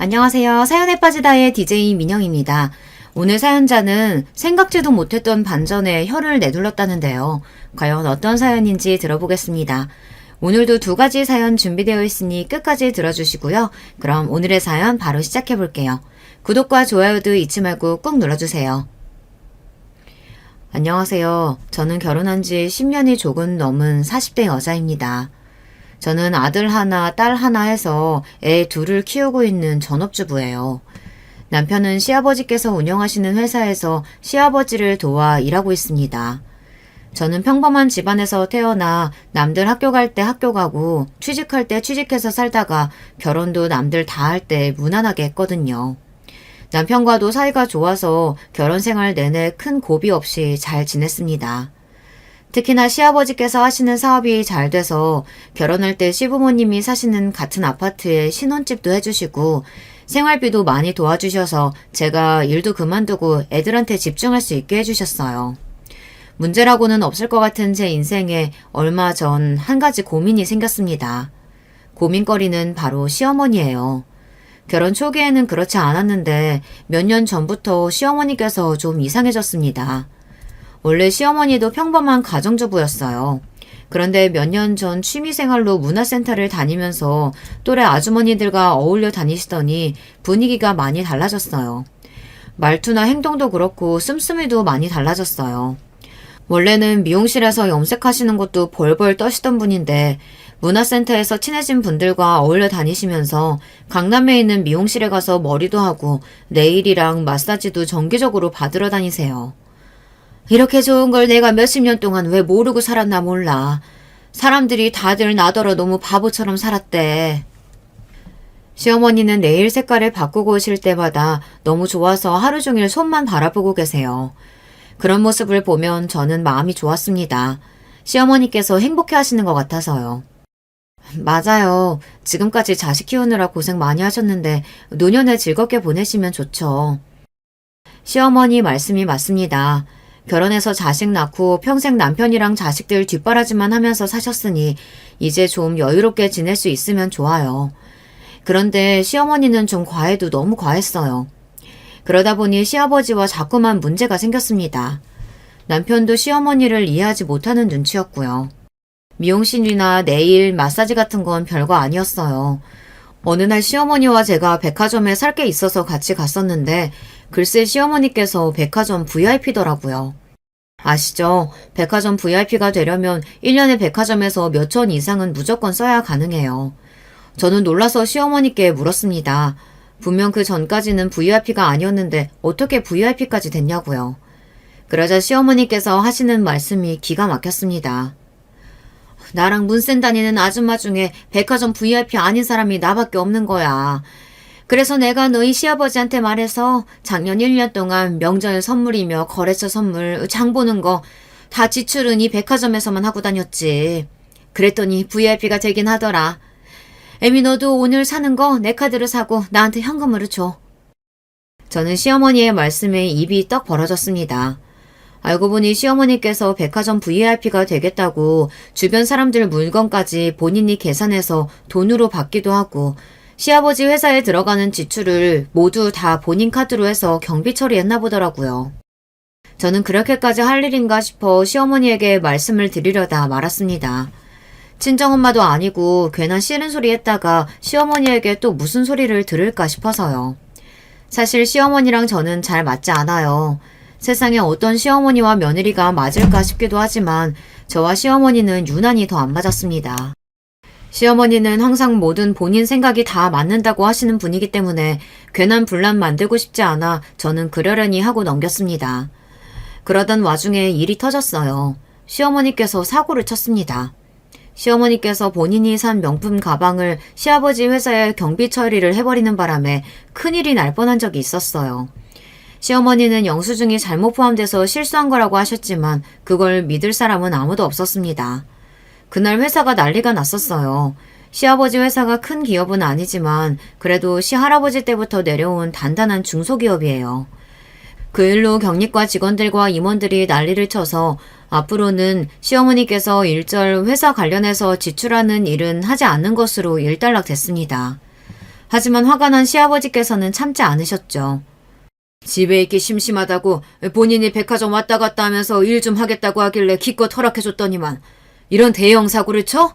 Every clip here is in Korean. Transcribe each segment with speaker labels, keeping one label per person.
Speaker 1: 안녕하세요. 사연에 빠지다의 DJ 민영입니다. 오늘 사연자는 생각지도 못했던 반전에 혀를 내둘렀다는데요. 과연 어떤 사연인지 들어보겠습니다. 오늘도 두 가지 사연 준비되어 있으니 끝까지 들어주시고요. 그럼 오늘의 사연 바로 시작해 볼게요. 구독과 좋아요도 잊지 말고 꾹 눌러주세요. 안녕하세요. 저는 결혼한 지 10년이 조금 넘은 40대 여자입니다. 저는 아들 하나, 딸 하나 해서 애 둘을 키우고 있는 전업주부예요. 남편은 시아버지께서 운영하시는 회사에서 시아버지를 도와 일하고 있습니다. 저는 평범한 집안에서 태어나 남들 학교 갈 때 학교 가고 취직할 때 취직해서 살다가 결혼도 남들 다 할 때 무난하게 했거든요. 남편과도 사이가 좋아서 결혼 생활 내내 큰 고비 없이 잘 지냈습니다. 특히나 시아버지께서 하시는 사업이 잘 돼서 결혼할 때 시부모님이 사시는 같은 아파트에 신혼집도 해주시고 생활비도 많이 도와주셔서 제가 일도 그만두고 애들한테 집중할 수 있게 해주셨어요. 문제라고는 없을 것 같은 제 인생에 얼마 전 한 가지 고민이 생겼습니다. 고민거리는 바로 시어머니예요. 결혼 초기에는 그렇지 않았는데 몇 년 전부터 시어머니께서 좀 이상해졌습니다. 원래 시어머니도 평범한 가정주부였어요. 그런데 몇 년 전 취미생활로 문화센터를 다니면서 또래 아주머니들과 어울려 다니시더니 분위기가 많이 달라졌어요. 말투나 행동도 그렇고 씀씀이도 많이 달라졌어요. 원래는 미용실에서 염색하시는 것도 벌벌 떠시던 분인데 문화센터에서 친해진 분들과 어울려 다니시면서 강남에 있는 미용실에 가서 머리도 하고 네일이랑 마사지도 정기적으로 받으러 다니세요. 이렇게 좋은 걸 내가 몇십 년 동안 왜 모르고 살았나 몰라. 사람들이 다들 나더러 너무 바보처럼 살았대. 시어머니는 네일 색깔을 바꾸고 오실 때마다 너무 좋아서 하루 종일 손만 바라보고 계세요. 그런 모습을 보면 저는 마음이 좋았습니다. 시어머니께서 행복해 하시는 것 같아서요. 맞아요. 지금까지 자식 키우느라 고생 많이 하셨는데 노년을 즐겁게 보내시면 좋죠. 시어머니 말씀이 맞습니다. 결혼해서 자식 낳고 평생 남편이랑 자식들 뒷바라지만 하면서 사셨으니 이제 좀 여유롭게 지낼 수 있으면 좋아요. 그런데 시어머니는 좀 과해도 너무 과했어요. 그러다 보니 시아버지와 자꾸만 문제가 생겼습니다. 남편도 시어머니를 이해하지 못하는 눈치였고요. 미용실이나 네일, 마사지 같은 건 별거 아니었어요. 어느 날 시어머니와 제가 백화점에 살 게 있어서 같이 갔었는데 글쎄 시어머니께서 백화점 VIP더라고요. 아시죠? 백화점 VIP가 되려면 1년에 백화점에서 몇천 이상은 무조건 써야 가능해요. 저는 놀라서 시어머니께 물었습니다. 분명 그 전까지는 VIP가 아니었는데 어떻게 VIP까지 됐냐고요. 그러자 시어머니께서 하시는 말씀이 기가 막혔습니다. 나랑 문센 다니는 아줌마 중에 백화점 VIP 아닌 사람이 나밖에 없는 거야. 그래서 내가 너희 시아버지한테 말해서 작년 1년 동안 명절 선물이며 거래처 선물, 장 보는 거 다 지출은 이 백화점에서만 하고 다녔지. 그랬더니 VIP가 되긴 하더라. 애미 너도 오늘 사는 거 내 카드로 사고 나한테 현금으로 줘. 저는 시어머니의 말씀에 입이 떡 벌어졌습니다. 알고 보니 시어머니께서 백화점 VIP가 되겠다고 주변 사람들 물건까지 본인이 계산해서 돈으로 받기도 하고 시아버지 회사에 들어가는 지출을 모두 다 본인 카드로 해서 경비 처리했나 보더라고요. 저는 그렇게까지 할 일인가 싶어 시어머니에게 말씀을 드리려다 말았습니다. 친정엄마도 아니고 괜한 싫은 소리 했다가 시어머니에게 또 무슨 소리를 들을까 싶어서요. 사실 시어머니랑 저는 잘 맞지 않아요. 세상에 어떤 시어머니와 며느리가 맞을까 싶기도 하지만 저와 시어머니는 유난히 더 안 맞았습니다. 시어머니는 항상 뭐든 본인 생각이 다 맞는다고 하시는 분이기 때문에 괜한 분란 만들고 싶지 않아 저는 그러려니 하고 넘겼습니다. 그러던 와중에 일이 터졌어요. 시어머니께서 사고를 쳤습니다. 시어머니께서 본인이 산 명품 가방을 시아버지 회사에 경비 처리를 해버리는 바람에 큰일이 날 뻔한 적이 있었어요. 시어머니는 영수증이 잘못 포함돼서 실수한 거라고 하셨지만 그걸 믿을 사람은 아무도 없었습니다. 그날 회사가 난리가 났었어요. 시아버지 회사가 큰 기업은 아니지만 그래도 시할아버지 때부터 내려온 단단한 중소기업이에요. 그 일로 경리과 직원들과 임원들이 난리를 쳐서 앞으로는 시어머니께서 일절 회사 관련해서 지출하는 일은 하지 않는 것으로 일단락됐습니다. 하지만 화가 난 시아버지께서는 참지 않으셨죠. 집에 있기 심심하다고 본인이 백화점 왔다 갔다 하면서 일 좀 하겠다고 하길래 기껏 허락해줬더니만 이런 대형 사고를 쳐?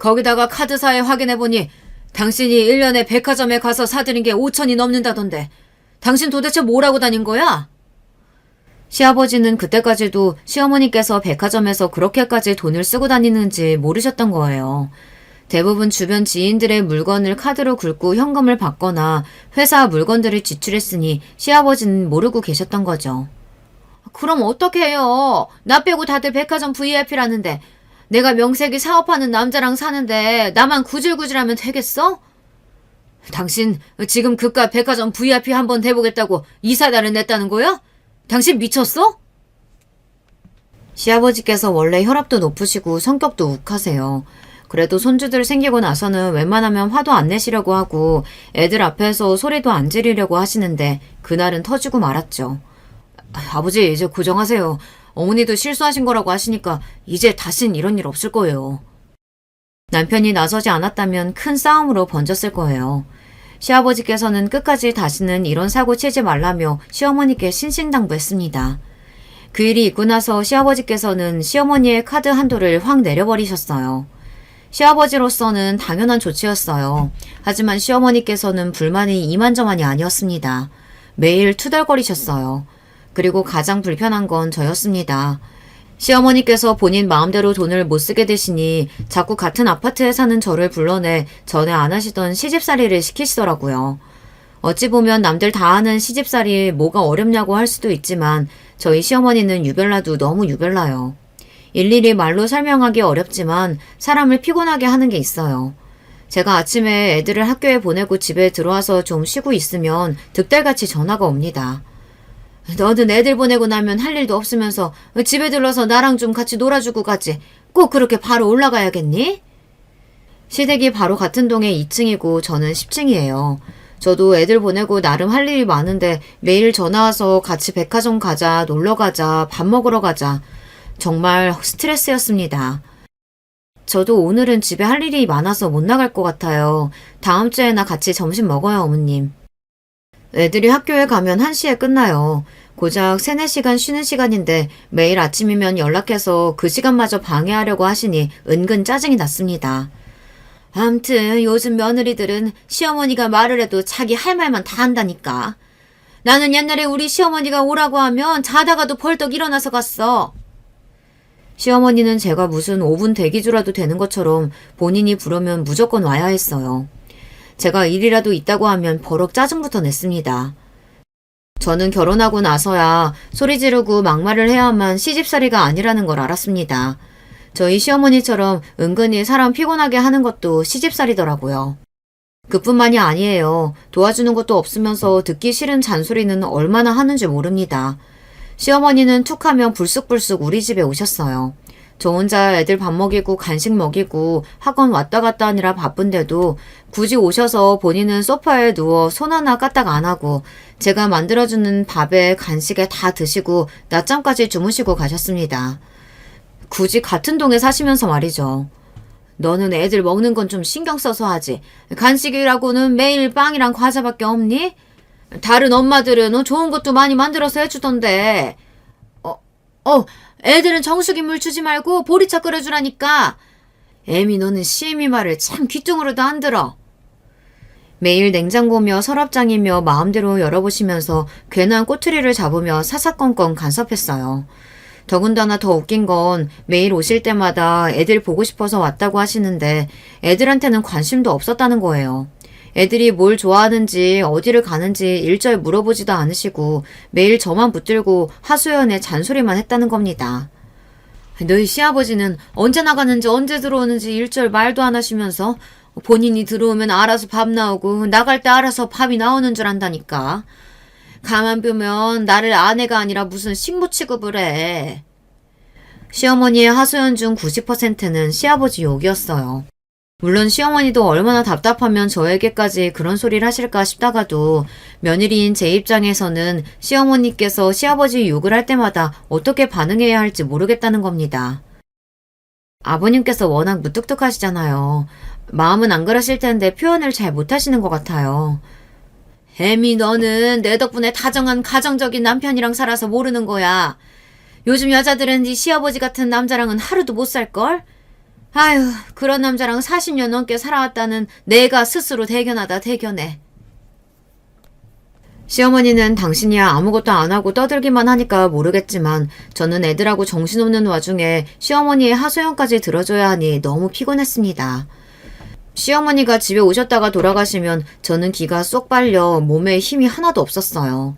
Speaker 1: 거기다가 카드사에 확인해보니 당신이 1년에 백화점에 가서 사들인 게 5천이 넘는다던데 당신 도대체 뭐라고 다닌 거야? 시아버지는 그때까지도 시어머니께서 백화점에서 그렇게까지 돈을 쓰고 다니는지 모르셨던 거예요. 대부분 주변 지인들의 물건을 카드로 긁고 현금을 받거나 회사 물건들을 지출했으니 시아버지는 모르고 계셨던 거죠. 그럼 어떻게 해요? 나 빼고 다들 백화점 VIP라는데 내가 명색이 사업하는 남자랑 사는데 나만 구질구질하면 되겠어? 당신 지금 그깟 백화점 VIP 한번 대보겠다고 이사단을 냈다는 거야? 당신 미쳤어? 시아버지께서 원래 혈압도 높으시고 성격도 욱하세요. 그래도 손주들 생기고 나서는 웬만하면 화도 안 내시려고 하고 애들 앞에서 소리도 안 지르려고 하시는데 그날은 터지고 말았죠. 아버지 이제 고정하세요. 어머니도 실수하신 거라고 하시니까 이제 다신 이런 일 없을 거예요. 남편이 나서지 않았다면 큰 싸움으로 번졌을 거예요. 시아버지께서는 끝까지 다시는 이런 사고 치지 말라며 시어머니께 신신당부했습니다. 그 일이 있고 나서 시아버지께서는 시어머니의 카드 한도를 확 내려버리셨어요. 시아버지로서는 당연한 조치였어요. 하지만 시어머니께서는 불만이 이만저만이 아니었습니다. 매일 투덜거리셨어요. 그리고 가장 불편한 건 저였습니다. 시어머니께서 본인 마음대로 돈을 못 쓰게 되시니 자꾸 같은 아파트에 사는 저를 불러내 전에 안 하시던 시집살이를 시키시더라고요. 어찌 보면 남들 다 하는 시집살이 뭐가 어렵냐고 할 수도 있지만 저희 시어머니는 유별나도 너무 유별나요. 일일이 말로 설명하기 어렵지만 사람을 피곤하게 하는 게 있어요. 제가 아침에 애들을 학교에 보내고 집에 들어와서 좀 쉬고 있으면 득달같이 전화가 옵니다. 너는 애들 보내고 나면 할 일도 없으면서 집에 들러서 나랑 좀 같이 놀아주고 가지. 꼭 그렇게 바로 올라가야겠니? 시댁이 바로 같은 동에 2층이고 저는 10층이에요. 저도 애들 보내고 나름 할 일이 많은데 매일 전화 와서 같이 백화점 가자, 놀러 가자, 밥 먹으러 가자. 정말 스트레스였습니다. 저도 오늘은 집에 할 일이 많아서 못 나갈 것 같아요. 다음 주에나 같이 점심 먹어요, 어머님. 애들이 학교에 가면 1시에 끝나요. 고작 3, 4시간 쉬는 시간인데 매일 아침이면 연락해서 그 시간마저 방해하려고 하시니 은근 짜증이 났습니다. 암튼 요즘 며느리들은 시어머니가 말을 해도 자기 할 말만 다 한다니까. 나는 옛날에 우리 시어머니가 오라고 하면 자다가도 벌떡 일어나서 갔어. 시어머니는 제가 무슨 5분 대기조라도 되는 것처럼 본인이 부르면 무조건 와야 했어요. 제가 일이라도 있다고 하면 버럭 짜증부터 냈습니다. 저는 결혼하고 나서야 소리 지르고 막말을 해야만 시집살이가 아니라는 걸 알았습니다. 저희 시어머니처럼 은근히 사람 피곤하게 하는 것도 시집살이더라고요. 그뿐만이 아니에요. 도와주는 것도 없으면서 듣기 싫은 잔소리는 얼마나 하는지 모릅니다. 시어머니는 툭하면 불쑥불쑥 우리 집에 오셨어요. 저 혼자 애들 밥 먹이고 간식 먹이고 학원 왔다 갔다 하느라 바쁜데도 굳이 오셔서 본인은 소파에 누워 손 하나 까딱 안 하고 제가 만들어주는 밥에 간식에 다 드시고 낮잠까지 주무시고 가셨습니다. 굳이 같은 동에 사시면서 말이죠. 너는 애들 먹는 건 좀 신경 써서 하지. 간식이라고는 매일 빵이랑 과자밖에 없니? 다른 엄마들은 좋은 것도 많이 만들어서 해주던데. 애들은 정수기 물 주지 말고 보리차 끓여주라니까. 애미 너는 시애미 말을 참 귀뚱으로도 안 들어. 매일 냉장고며 서랍장이며 마음대로 열어보시면서 괜한 꼬투리를 잡으며 사사건건 간섭했어요. 더군다나 더 웃긴 건 매일 오실 때마다 애들 보고 싶어서 왔다고 하시는데 애들한테는 관심도 없었다는 거예요. 애들이 뭘 좋아하는지 어디를 가는지 일절 물어보지도 않으시고 매일 저만 붙들고 하소연에 잔소리만 했다는 겁니다. 너희 시아버지는 언제 나가는지 언제 들어오는지 일절 말도 안 하시면서 본인이 들어오면 알아서 밥 나오고 나갈 때 알아서 밥이 나오는 줄 안다니까. 가만 보면 나를 아내가 아니라 무슨 식모 취급을 해. 시어머니의 하소연 중 90%는 시아버지 욕이었어요. 물론 시어머니도 얼마나 답답하면 저에게까지 그런 소리를 하실까 싶다가도 며느리인 제 입장에서는 시어머니께서 시아버지 욕을 할 때마다 어떻게 반응해야 할지 모르겠다는 겁니다. 아버님께서 워낙 무뚝뚝하시잖아요. 마음은 안 그러실 텐데 표현을 잘 못하시는 것 같아요. 애미 너는 내 덕분에 다정한 가정적인 남편이랑 살아서 모르는 거야. 요즘 여자들은 네 시아버지 같은 남자랑은 하루도 못 살걸? 아휴, 그런 남자랑 40년 넘게 살아왔다는 내가 스스로 대견하다 대견해. 시어머니는 당신이야 아무것도 안 하고 떠들기만 하니까 모르겠지만 저는 애들하고 정신없는 와중에 시어머니의 하소연까지 들어줘야 하니 너무 피곤했습니다. 시어머니가 집에 오셨다가 돌아가시면 저는 기가 쏙 빨려 몸에 힘이 하나도 없었어요.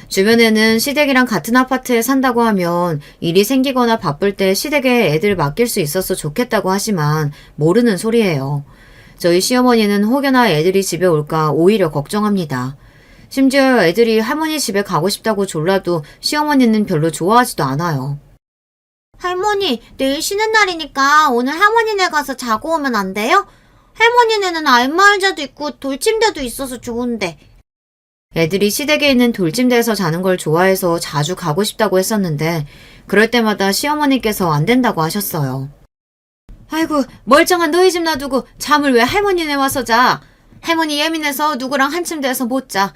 Speaker 1: 주변에는 시댁이랑 같은 아파트에 산다고 하면 일이 생기거나 바쁠 때 시댁에 애들 맡길 수 있어서 좋겠다고 하지만 모르는 소리예요. 저희 시어머니는 혹여나 애들이 집에 올까 오히려 걱정합니다. 심지어 애들이 할머니 집에 가고 싶다고 졸라도 시어머니는 별로 좋아하지도 않아요.
Speaker 2: 할머니, 내일 쉬는 날이니까 오늘 할머니네 가서 자고 오면 안 돼요? 할머니네는 알마의자도 있고 돌침대도 있어서 좋은데.
Speaker 1: 애들이 시댁에 있는 돌침대에서 자는 걸 좋아해서 자주 가고 싶다고 했었는데 그럴 때마다 시어머니께서 안 된다고 하셨어요. 아이고 멀쩡한 너희 집 놔두고 잠을 왜 할머니네 와서 자. 할머니 예민해서 누구랑 한 침대에서 못 자.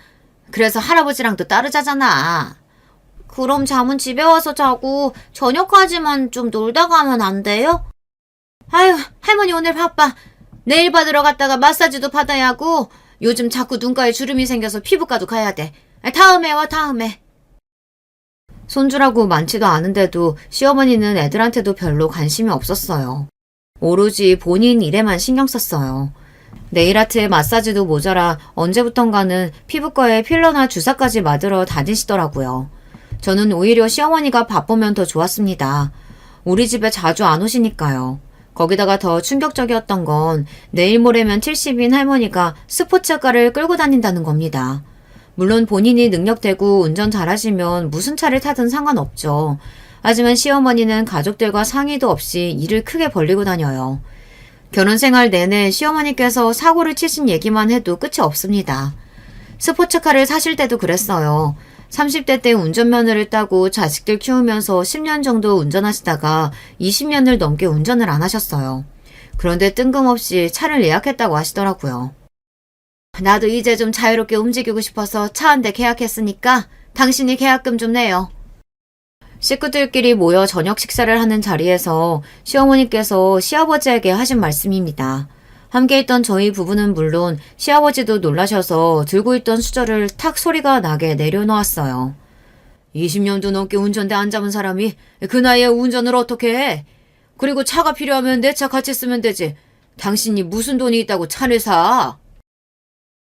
Speaker 1: 그래서 할아버지랑도 따로 자잖아.
Speaker 2: 그럼 잠은 집에 와서 자고 저녁까지만 좀 놀다 가면 안 돼요?
Speaker 1: 아유 할머니 오늘 바빠. 네일 받으러 갔다가 마사지도 받아야 하고 요즘 자꾸 눈가에 주름이 생겨서 피부과도 가야 돼. 다음에 와 다음에. 손주라고 많지도 않은데도 시어머니는 애들한테도 별로 관심이 없었어요. 오로지 본인 일에만 신경 썼어요. 네일아트에 마사지도 모자라 언제부턴가는 피부과에 필러나 주사까지 맞으러 다니시더라고요. 저는 오히려 시어머니가 바쁘면 더 좋았습니다. 우리 집에 자주 안 오시니까요. 거기다가 더 충격적이었던 건 내일 모레면 70인 할머니가 스포츠카를 끌고 다닌다는 겁니다. 물론 본인이 능력되고 운전 잘하시면 무슨 차를 타든 상관없죠. 하지만 시어머니는 가족들과 상의도 없이 일을 크게 벌리고 다녀요. 결혼 생활 내내 시어머니께서 사고를 치신 얘기만 해도 끝이 없습니다. 스포츠카를 사실 때도 그랬어요. 30대 때 운전면허를 따고 자식들 키우면서 10년 정도 운전하시다가 20년을 넘게 운전을 안 하셨어요. 그런데 뜬금없이 차를 예약했다고 하시더라고요. 나도 이제 좀 자유롭게 움직이고 싶어서 차 한 대 계약했으니까 당신이 계약금 좀 내요. 식구들끼리 모여 저녁 식사를 하는 자리에서 시어머니께서 시아버지에게 하신 말씀입니다. 함께 있던 저희 부부는 물론 시아버지도 놀라셔서 들고 있던 수저를 탁 소리가 나게 내려놓았어요. 20년도 넘게 운전대 안 잡은 사람이 그 나이에 운전을 어떻게 해? 그리고 차가 필요하면 내 차 같이 쓰면 되지. 당신이 무슨 돈이 있다고 차를 사?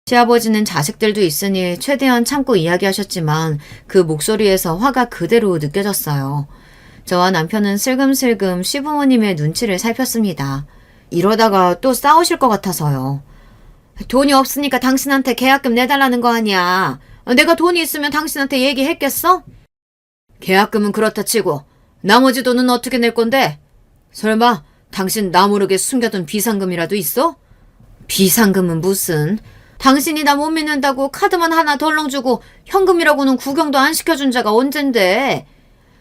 Speaker 1: 시아버지는 자식들도 있으니 최대한 참고 이야기하셨지만 그 목소리에서 화가 그대로 느껴졌어요. 저와 남편은 슬금슬금 시부모님의 눈치를 살폈습니다. 이러다가 또 싸우실 것 같아서요. 돈이 없으니까 당신한테 계약금 내달라는 거 아니야. 내가 돈이 있으면 당신한테 얘기했겠어? 계약금은 그렇다 치고 나머지 돈은 어떻게 낼 건데? 설마 당신 나 모르게 숨겨둔 비상금이라도 있어? 비상금은 무슨... 당신이 나 못 믿는다고 카드만 하나 덜렁 주고 현금이라고는 구경도 안 시켜준 자가 언젠데.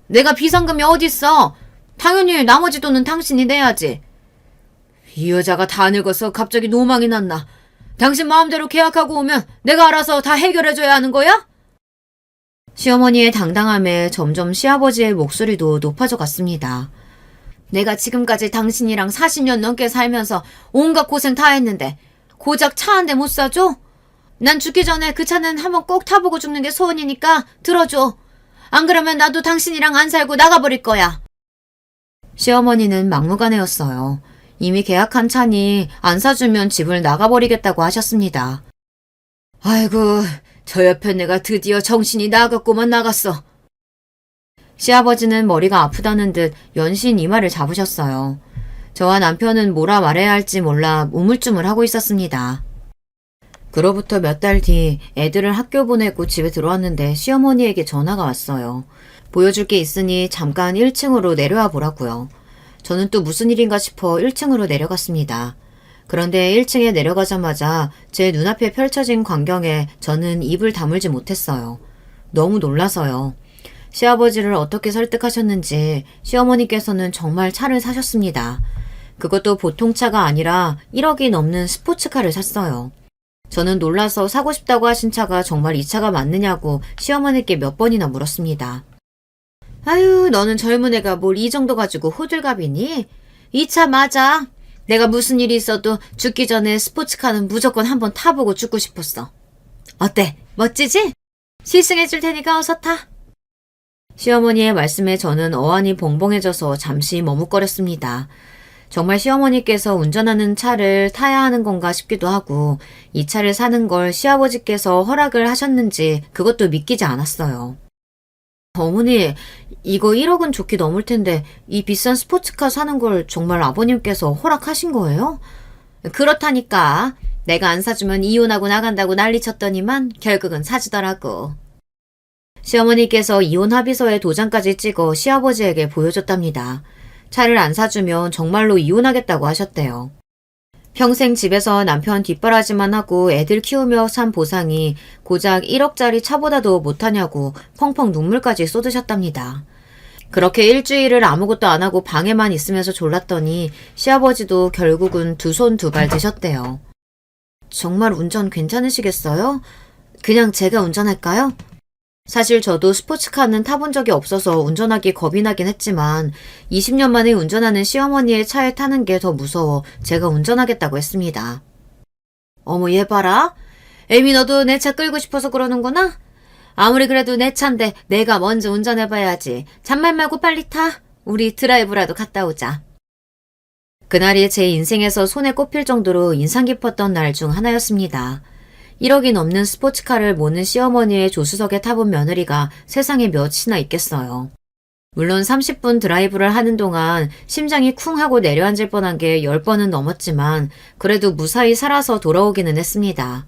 Speaker 1: 내가 비상금이 어딨어. 당연히 나머지 돈은 당신이 내야지. 이 여자가 다 늙어서 갑자기 노망이 났나. 당신 마음대로 계약하고 오면 내가 알아서 다 해결해줘야 하는 거야? 시어머니의 당당함에 점점 시아버지의 목소리도 높아져 갔습니다. 내가 지금까지 당신이랑 40년 넘게 살면서 온갖 고생 다 했는데 고작 차 한 대 못 사줘? 난 죽기 전에 그 차는 한번 꼭 타보고 죽는 게 소원이니까 들어줘. 안 그러면 나도 당신이랑 안 살고 나가버릴 거야. 시어머니는 막무가내였어요. 이미 계약한 차니 안 사주면 집을 나가버리겠다고 하셨습니다. 아이고, 저 옆에 내가 드디어 정신이 나갔고만 나갔어. 시아버지는 머리가 아프다는 듯 연신 이마를 잡으셨어요. 저와 남편은 뭐라 말해야 할지 몰라 우물쭈물하고 있었습니다. 그로부터 몇 달 뒤 애들을 학교 보내고 집에 들어왔는데 시어머니에게 전화가 왔어요. 보여줄 게 있으니 잠깐 1층으로 내려와 보라고요. 저는 또 무슨 일인가 싶어 1층으로 내려갔습니다. 그런데 1층에 내려가자마자 제 눈앞에 펼쳐진 광경에 저는 입을 다물지 못했어요. 너무 놀라서요. 시아버지를 어떻게 설득하셨는지 시어머니께서는 정말 차를 사셨습니다. 그것도 보통 차가 아니라 1억이 넘는 스포츠카를 샀어요. 저는 놀라서 사고 싶다고 하신 차가 정말 이 차가 맞느냐고 시어머니께 몇 번이나 물었습니다. 아유, 너는 젊은 애가 뭘 이 정도 가지고 호들갑이니? 이 차 맞아. 내가 무슨 일이 있어도 죽기 전에 스포츠카는 무조건 한번 타보고 죽고 싶었어. 어때? 멋지지? 시승해줄 테니까 어서 타. 시어머니의 말씀에 저는 어안이 봉봉해져서 잠시 머뭇거렸습니다. 정말 시어머니께서 운전하는 차를 타야 하는 건가 싶기도 하고 이 차를 사는 걸 시아버지께서 허락을 하셨는지 그것도 믿기지 않았어요. 어머니, 이거 1억은 좋게 넘을 텐데 이 비싼 스포츠카 사는 걸 정말 아버님께서 허락하신 거예요? 그렇다니까. 내가 안 사주면 이혼하고 나간다고 난리쳤더니만 결국은 사주더라고. 시어머니께서 이혼 합의서에 도장까지 찍어 시아버지에게 보여줬답니다. 차를 안 사주면 정말로 이혼하겠다고 하셨대요. 평생 집에서 남편 뒷바라지만 하고 애들 키우며 산 보상이 고작 1억짜리 차보다도 못하냐고 펑펑 눈물까지 쏟으셨답니다. 그렇게 일주일을 아무것도 안 하고 방에만 있으면서 졸랐더니 시아버지도 결국은 두 손 두 발 드셨대요. 정말 운전 괜찮으시겠어요? 그냥 제가 운전할까요? 사실 저도 스포츠카는 타본 적이 없어서 운전하기 겁이 나긴 했지만 20년 만에 운전하는 시어머니의 차에 타는 게 더 무서워 제가 운전하겠다고 했습니다. 어머, 얘 봐라. 애미, 너도 내 차 끌고 싶어서 그러는구나? 아무리 그래도 내 차인데 내가 먼저 운전해봐야지. 잔말 말고 빨리 타. 우리 드라이브라도 갔다 오자. 그날이 제 인생에서 손에 꼽힐 정도로 인상 깊었던 날 중 하나였습니다. 1억이 넘는 스포츠카를 모는 시어머니의 조수석에 타본 며느리가 세상에 몇이나 있겠어요. 물론 30분 드라이브를 하는 동안 심장이 쿵 하고 내려앉을 뻔한 게 10번은 넘었지만 그래도 무사히 살아서 돌아오기는 했습니다.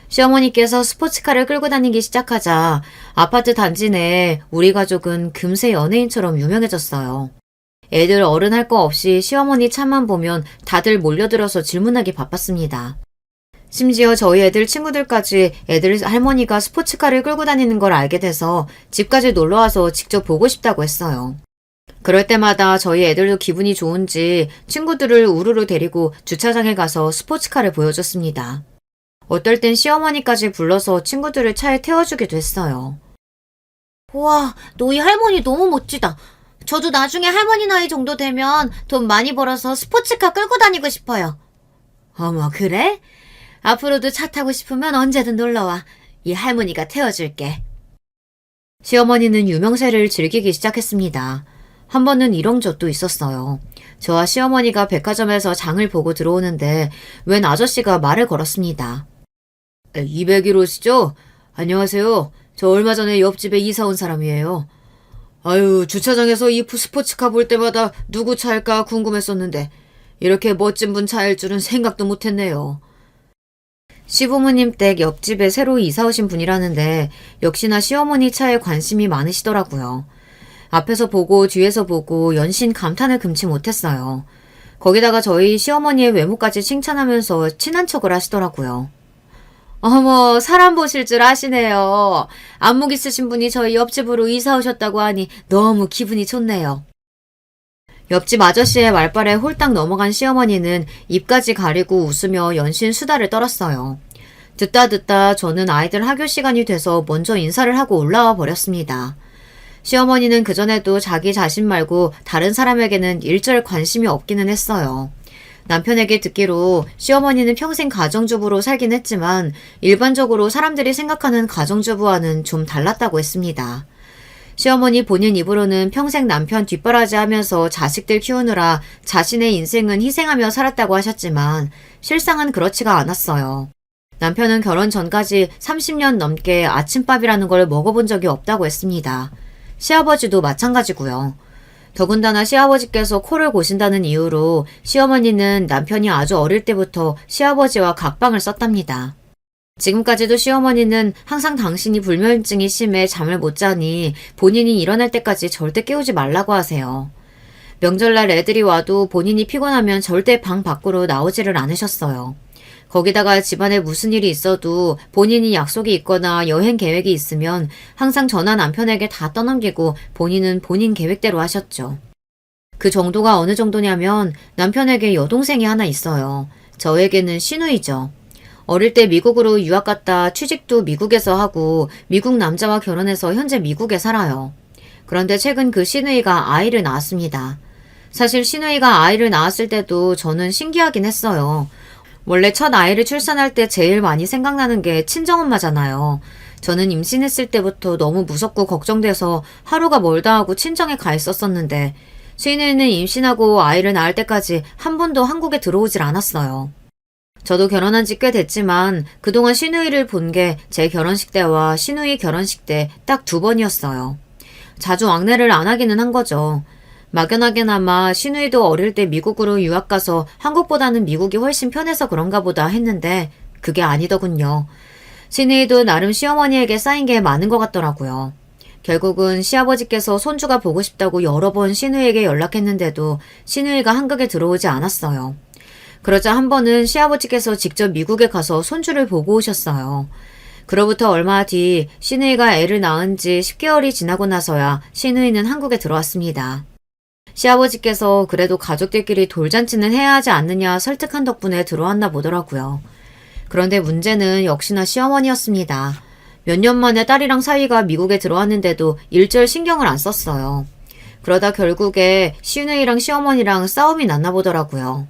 Speaker 1: 시어머니께서 스포츠카를 끌고 다니기 시작하자 아파트 단지 내 우리 가족은 금세 연예인처럼 유명해졌어요. 애들 어른 할 거 없이 시어머니 차만 보면 다들 몰려들어서 질문하기 바빴습니다. 심지어 저희 애들 친구들까지 애들 할머니가 스포츠카를 끌고 다니는 걸 알게 돼서 집까지 놀러와서 직접 보고 싶다고 했어요. 그럴 때마다 저희 애들도 기분이 좋은지 친구들을 우르르 데리고 주차장에 가서 스포츠카를 보여줬습니다. 어떨 땐 시어머니까지 불러서 친구들을 차에 태워주기도 했어요.
Speaker 2: 우와, 너희 할머니 너무 멋지다. 저도 나중에 할머니 나이 정도 되면 돈 많이 벌어서 스포츠카 끌고 다니고 싶어요.
Speaker 1: 어머, 그래? 앞으로도 차 타고 싶으면 언제든 놀러와. 이 할머니가 태워줄게. 시어머니는 유명세를 즐기기 시작했습니다. 한 번은 이런 적도 있었어요. 저와 시어머니가 백화점에서 장을 보고 들어오는데 웬 아저씨가 말을 걸었습니다. 201호시죠? 안녕하세요. 저 얼마 전에 옆집에 이사 온 사람이에요. 아유, 주차장에서 이 스포츠카 볼 때마다 누구 차일까 궁금했었는데 이렇게 멋진 분 차일 줄은 생각도 못했네요. 시부모님 댁 옆집에 새로 이사 오신 분이라는데 역시나 시어머니 차에 관심이 많으시더라고요. 앞에서 보고 뒤에서 보고 연신 감탄을 금치 못했어요. 거기다가 저희 시어머니의 외모까지 칭찬하면서 친한 척을 하시더라고요. 어머, 사람 보실 줄 아시네요. 안목 있으신 분이 저희 옆집으로 이사 오셨다고 하니 너무 기분이 좋네요. 옆집 아저씨의 말발에 홀딱 넘어간 시어머니는 입까지 가리고 웃으며 연신 수다를 떨었어요. 듣다 저는 아이들 학교 시간이 돼서 먼저 인사를 하고 올라와 버렸습니다. 시어머니는 그전에도 자기 자신 말고 다른 사람에게는 일절 관심이 없기는 했어요. 남편에게 듣기로 시어머니는 평생 가정주부로 살긴 했지만 일반적으로 사람들이 생각하는 가정주부와는 좀 달랐다고 했습니다. 시어머니 본인 입으로는 평생 남편 뒷바라지 하면서 자식들 키우느라 자신의 인생은 희생하며 살았다고 하셨지만 실상은 그렇지가 않았어요. 남편은 결혼 전까지 30년 넘게 아침밥이라는 걸 먹어본 적이 없다고 했습니다. 시아버지도 마찬가지고요. 더군다나 시아버지께서 코를 고신다는 이유로 시어머니는 남편이 아주 어릴 때부터 시아버지와 각방을 썼답니다. 지금까지도 시어머니는 항상 당신이 불면증이 심해 잠을 못 자니 본인이 일어날 때까지 절대 깨우지 말라고 하세요. 명절날 애들이 와도 본인이 피곤하면 절대 방 밖으로 나오지를 않으셨어요. 거기다가 집안에 무슨 일이 있어도 본인이 약속이 있거나 여행 계획이 있으면 항상 전화 남편에게 다 떠넘기고 본인은 본인 계획대로 하셨죠. 그 정도가 어느 정도냐면 남편에게 여동생이 하나 있어요. 저에게는 시누이죠. 어릴 때 미국으로 유학 갔다 취직도 미국에서 하고 미국 남자와 결혼해서 현재 미국에 살아요. 그런데 최근 그 시누이가 아이를 낳았습니다. 사실 시누이가 아이를 낳았을 때도 저는 신기하긴 했어요. 원래 첫 아이를 출산할 때 제일 많이 생각나는 게 친정엄마잖아요. 저는 임신했을 때부터 너무 무섭고 걱정돼서 하루가 멀다 하고 친정에 가 있었었는데 시누이는 임신하고 아이를 낳을 때까지 한 번도 한국에 들어오질 않았어요. 저도 결혼한 지 꽤 됐지만 그동안 시누이를 본 게 제 결혼식 때와 시누이 결혼식 때 딱 2번이었어요. 자주 왕래를 안 하기는 한 거죠. 막연하게나마 시누이도 어릴 때 미국으로 유학 가서 한국보다는 미국이 훨씬 편해서 그런가 보다 했는데 그게 아니더군요. 시누이도 나름 시어머니에게 쌓인 게 많은 것 같더라고요. 결국은 시아버지께서 손주가 보고 싶다고 여러 번 시누이에게 연락했는데도 시누이가 한국에 들어오지 않았어요. 그러자 한 번은 시아버지께서 직접 미국에 가서 손주를 보고 오셨어요. 그로부터 얼마 뒤 시누이가 애를 낳은 지 10개월이 지나고 나서야 시누이는 한국에 들어왔습니다. 시아버지께서 그래도 가족들끼리 돌잔치는 해야 하지 않느냐 설득한 덕분에 들어왔나 보더라고요. 그런데 문제는 역시나 시어머니였습니다. 몇 년 만에 딸이랑 사위가 미국에 들어왔는데도 일절 신경을 안 썼어요. 그러다 결국에 시누이랑 시어머니랑 싸움이 났나 보더라고요.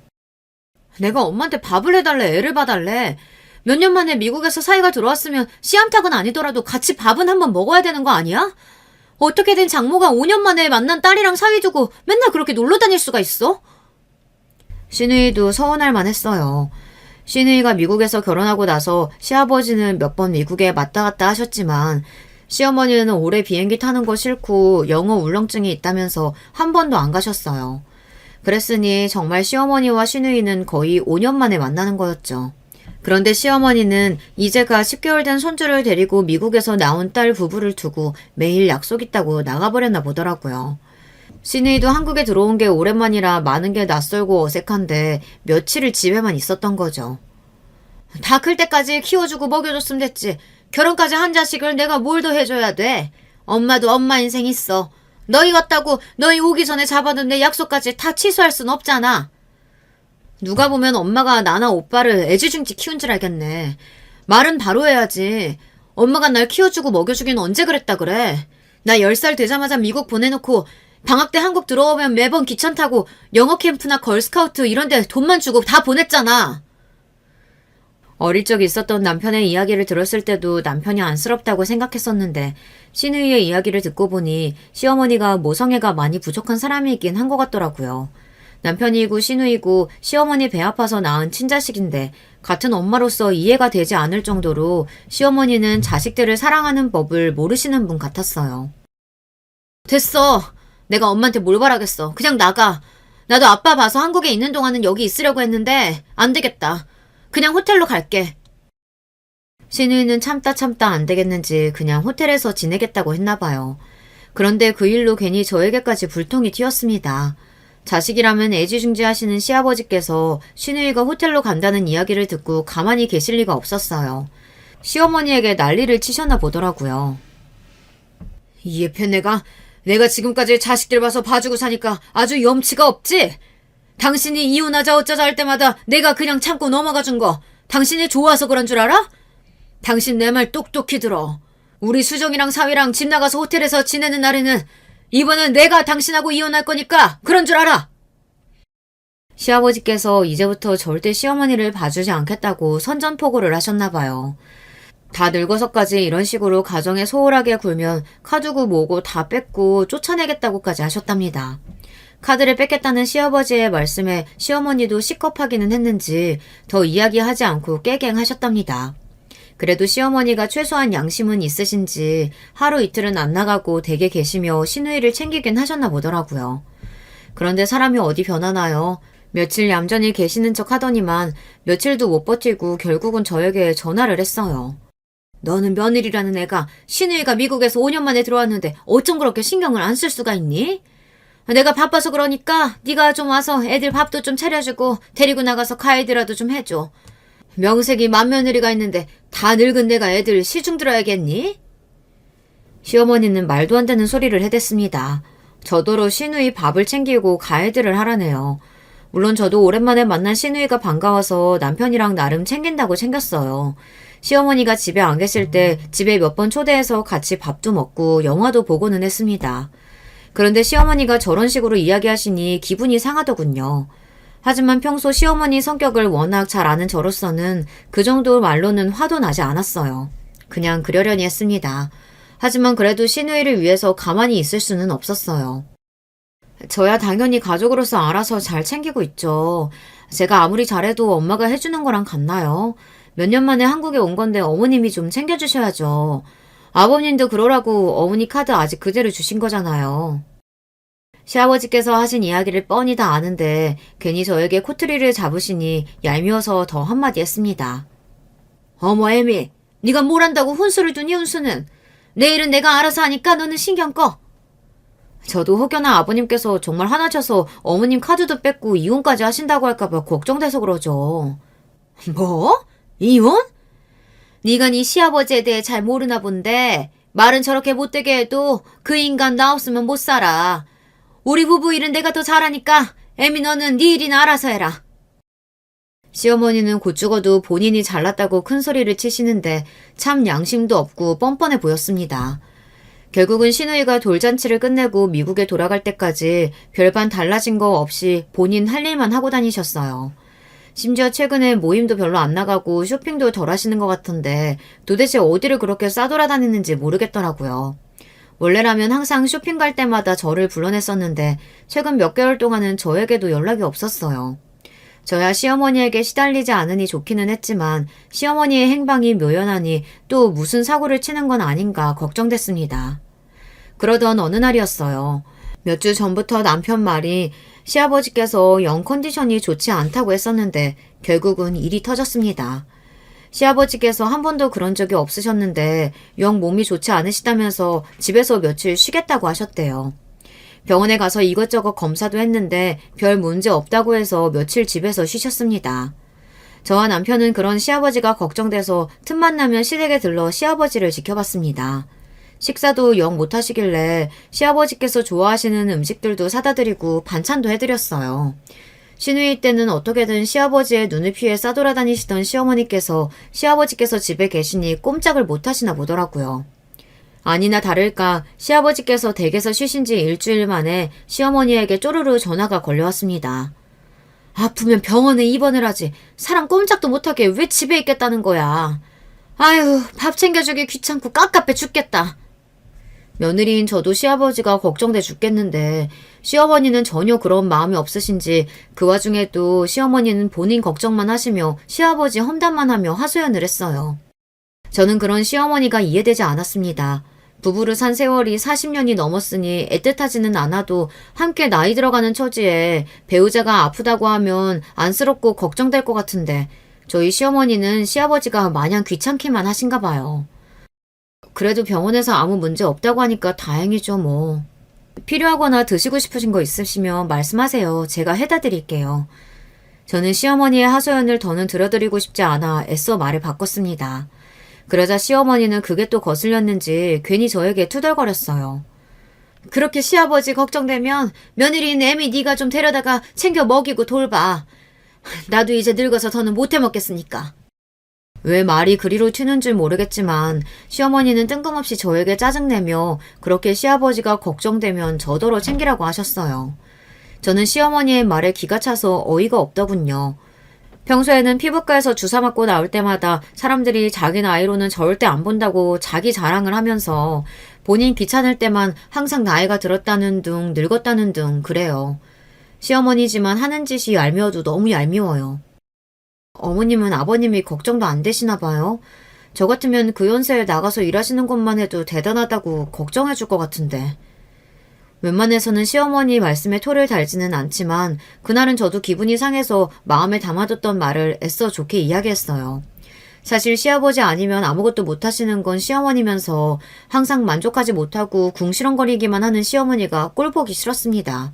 Speaker 1: 내가 엄마한테 밥을 해달래, 애를 봐달래. 몇 년 만에 미국에서 사위가 들어왔으면 씨암탉은 아니더라도 같이 밥은 한번 먹어야 되는 거 아니야? 어떻게 된 장모가 5년 만에 만난 딸이랑 사위 두고 맨날 그렇게 놀러 다닐 수가 있어? 시누이도 서운할 만했어요. 시누이가 미국에서 결혼하고 나서 시아버지는 몇 번 미국에 왔다 갔다 하셨지만 시어머니는 오래 비행기 타는 거 싫고 영어 울렁증이 있다면서 한 번도 안 가셨어요. 그랬으니 정말 시어머니와 시누이는 거의 5년 만에 만나는 거였죠. 그런데 시어머니는 이제가 10개월 된 손주를 데리고 미국에서 나온 딸 부부를 두고 매일 약속 있다고 나가버렸나 보더라고요. 시누이도 한국에 들어온 게 오랜만이라 많은 게 낯설고 어색한데 며칠을 집에만 있었던 거죠. 다 클 때까지 키워주고 먹여줬으면 됐지. 결혼까지 한 자식을 내가 뭘 더 해줘야 돼. 엄마도 엄마 인생 있어. 너희 같다고 너희 오기 전에 잡아둔 내 약속까지 다 취소할 순 없잖아. 누가 보면 엄마가 나나 오빠를 애지중지 키운 줄 알겠네. 말은 바로 해야지. 엄마가 날 키워주고 먹여주긴 언제 그랬다 그래. 나 10살 되자마자 미국 보내놓고 방학 때 한국 들어오면 매번 기차 타고 영어 캠프나 걸스카우트 이런 데 돈만 주고 다 보냈잖아. 어릴 적 있었던 남편의 이야기를 들었을 때도 남편이 안쓰럽다고 생각했었는데 시누이의 이야기를 듣고 보니 시어머니가 모성애가 많이 부족한 사람이긴 한 것 같더라고요. 남편이고 시누이고 시어머니 배 아파서 낳은 친자식인데 같은 엄마로서 이해가 되지 않을 정도로 시어머니는 자식들을 사랑하는 법을 모르시는 분 같았어요. 됐어. 내가 엄마한테 뭘 바라겠어. 그냥 나가. 나도 아빠 봐서 한국에 있는 동안은 여기 있으려고 했는데 안 되겠다. 그냥 호텔로 갈게. 시누이는 참다 안 되겠는지 그냥 호텔에서 지내겠다고 했나 봐요. 그런데 그 일로 괜히 저에게까지 불통이 튀었습니다. 자식이라면 애지중지하시는 시아버지께서 시누이가 호텔로 간다는 이야기를 듣고 가만히 계실 리가 없었어요. 시어머니에게 난리를 치셨나 보더라고요. 이 예편네가 내가 지금까지 자식들 봐서 봐주고 사니까 아주 염치가 없지? 당신이 이혼하자 어쩌자 할 때마다 내가 그냥 참고 넘어가 준 거 당신이 좋아서 그런 줄 알아? 당신 내 말 똑똑히 들어. 우리 수정이랑 사위랑 집 나가서 호텔에서 지내는 날에는 이번엔 내가 당신하고 이혼할 거니까 그런 줄 알아. 시아버지께서 이제부터 절대 시어머니를 봐주지 않겠다고 선전포고를 하셨나 봐요. 다 늙어서까지 이런 식으로 가정에 소홀하게 굴면 카드고 뭐고 다 뺏고 쫓아내겠다고까지 하셨답니다. 카드를 뺏겠다는 시아버지의 말씀에 시어머니도 시겁하기는 했는지 더 이야기하지 않고 깨갱하셨답니다. 그래도 시어머니가 최소한 양심은 있으신지 하루 이틀은 안 나가고 댁에 계시며 시누이를 챙기긴 하셨나 보더라고요. 그런데 사람이 어디 변하나요? 며칠 얌전히 계시는 척 하더니만 며칠도 못 버티고 결국은 저에게 전화를 했어요. 너는 며느리라는 애가 시누이가 미국에서 5년 만에 들어왔는데 어쩜 그렇게 신경을 안 쓸 수가 있니? 내가 바빠서 그러니까 네가 좀 와서 애들 밥도 좀 차려주고 데리고 나가서 과일이라도 좀 해줘. 명색이 맏며느리가 있는데 다 늙은 내가 애들 시중 들어야겠니? 시어머니는 말도 안 되는 소리를 해댔습니다. 저더러 시누이 밥을 챙기고 가이드를 하라네요. 물론 저도 오랜만에 만난 시누이가 반가워서 남편이랑 나름 챙긴다고 챙겼어요. 시어머니가 집에 안 계실 때 집에 몇 번 초대해서 같이 밥도 먹고 영화도 보고는 했습니다. 그런데 시어머니가 저런 식으로 이야기하시니 기분이 상하더군요. 하지만 평소 시어머니 성격을 워낙 잘 아는 저로서는 그 정도 말로는 화도 나지 않았어요. 그냥 그러려니 했습니다. 하지만 그래도 시누이를 위해서 가만히 있을 수는 없었어요. 저야 당연히 가족으로서 알아서 잘 챙기고 있죠. 제가 아무리 잘해도 엄마가 해주는 거랑 같나요? 몇 년 만에 한국에 온 건데 어머님이 좀 챙겨주셔야죠. 아버님도 그러라고 어머니 카드 아직 그대로 주신 거잖아요. 시아버지께서 하신 이야기를 뻔히 다 아는데 괜히 저에게 코트리를 잡으시니 얄미워서 더 한마디 했습니다. 어머 애미, 네가 뭘 안다고 훈수를 두니 훈수는. 내일은 내가 알아서 하니까 너는 신경 꺼. 저도 혹여나 아버님께서 정말 화나셔서 어머님 카드도 뺏고 이혼까지 하신다고 할까봐 걱정돼서 그러죠. 뭐? 이혼? 네가 네 시아버지에 대해 잘 모르나 본데 말은 저렇게 못되게 해도 그 인간 나 없으면 못 살아. 우리 부부 일은 내가 더 잘하니까 애미 너는 네 일이나 알아서 해라. 시어머니는 곧 죽어도 본인이 잘났다고 큰 소리를 치시는데 참 양심도 없고 뻔뻔해 보였습니다. 결국은 시누이가 돌잔치를 끝내고 미국에 돌아갈 때까지 별반 달라진 거 없이 본인 할 일만 하고 다니셨어요. 심지어 최근에 모임도 별로 안 나가고 쇼핑도 덜 하시는 것 같은데 도대체 어디를 그렇게 싸돌아다니는지 모르겠더라고요. 원래라면 항상 쇼핑 갈 때마다 저를 불러냈었는데 최근 몇 개월 동안은 저에게도 연락이 없었어요. 저야 시어머니에게 시달리지 않으니 좋기는 했지만 시어머니의 행방이 묘연하니 또 무슨 사고를 치는 건 아닌가 걱정됐습니다. 그러던 어느 날이었어요. 몇 주 전부터 남편 말이 시아버지께서 영 컨디션이 좋지 않다고 했었는데 결국은 일이 터졌습니다. 시아버지께서 한 번도 그런 적이 없으셨는데 영 몸이 좋지 않으시다면서 집에서 며칠 쉬겠다고 하셨대요. 병원에 가서 이것저것 검사도 했는데 별 문제 없다고 해서 며칠 집에서 쉬셨습니다. 저와 남편은 그런 시아버지가 걱정돼서 틈만 나면 시댁에 들러 시아버지를 지켜봤습니다. 식사도 영 못하시길래 시아버지께서 좋아하시는 음식들도 사다 드리고 반찬도 해드렸어요. 시누이 때는 어떻게든 시아버지의 눈을 피해 싸돌아다니시던 시어머니께서 시아버지께서 집에 계시니 꼼짝을 못하시나 보더라고요. 아니나 다를까 시아버지께서 댁에서 쉬신 지 일주일 만에 시어머니에게 쪼르르 전화가 걸려왔습니다. 아프면 병원에 입원을 하지. 사람 꼼짝도 못하게 왜 집에 있겠다는 거야. 아유, 밥 챙겨주기 귀찮고 깝깝해 죽겠다. 며느리인 저도 시아버지가 걱정돼 죽겠는데 시어머니는 전혀 그런 마음이 없으신지 그 와중에도 시어머니는 본인 걱정만 하시며 시아버지 험담만 하며 하소연을 했어요. 저는 그런 시어머니가 이해되지 않았습니다. 부부를 산 세월이 40년이 넘었으니 애틋하지는 않아도 함께 나이 들어가는 처지에 배우자가 아프다고 하면 안쓰럽고 걱정될 것 같은데 저희 시어머니는 시아버지가 마냥 귀찮기만 하신가 봐요. 그래도 병원에서 아무 문제 없다고 하니까 다행이죠 뭐. 필요하거나 드시고 싶으신 거 있으시면 말씀하세요. 제가 해다 드릴게요. 저는 시어머니의 하소연을 더는 들어드리고 싶지 않아 애써 말을 바꿨습니다. 그러자 시어머니는 그게 또 거슬렸는지 괜히 저에게 투덜거렸어요. 그렇게 시아버지 걱정되면 며느리인 애미 네가 좀 데려다가 챙겨 먹이고 돌봐. 나도 이제 늙어서 더는 못해 먹겠으니까. 왜 말이 그리로 튀는 줄 모르겠지만 시어머니는 뜬금없이 저에게 짜증내며 그렇게 시아버지가 걱정되면 저더러 챙기라고 하셨어요. 저는 시어머니의 말에 기가 차서 어이가 없더군요. 평소에는 피부과에서 주사 맞고 나올 때마다 사람들이 자기 나이로는 절대 안 본다고 자기 자랑을 하면서 본인 귀찮을 때만 항상 나이가 들었다는 둥 늙었다는 둥 그래요. 시어머니지만 하는 짓이 얄미워도 너무 얄미워요. 어머님은 아버님이 걱정도 안 되시나 봐요. 저 같으면 그 연세에 나가서 일하시는 것만 해도 대단하다고 걱정해 줄 것 같은데. 웬만해서는 시어머니 말씀에 토를 달지는 않지만 그날은 저도 기분이 상해서 마음에 담아뒀던 말을 애써 좋게 이야기했어요. 사실 시아버지 아니면 아무것도 못하시는 건 시어머니면서 항상 만족하지 못하고 궁시렁거리기만 하는 시어머니가 꼴보기 싫었습니다.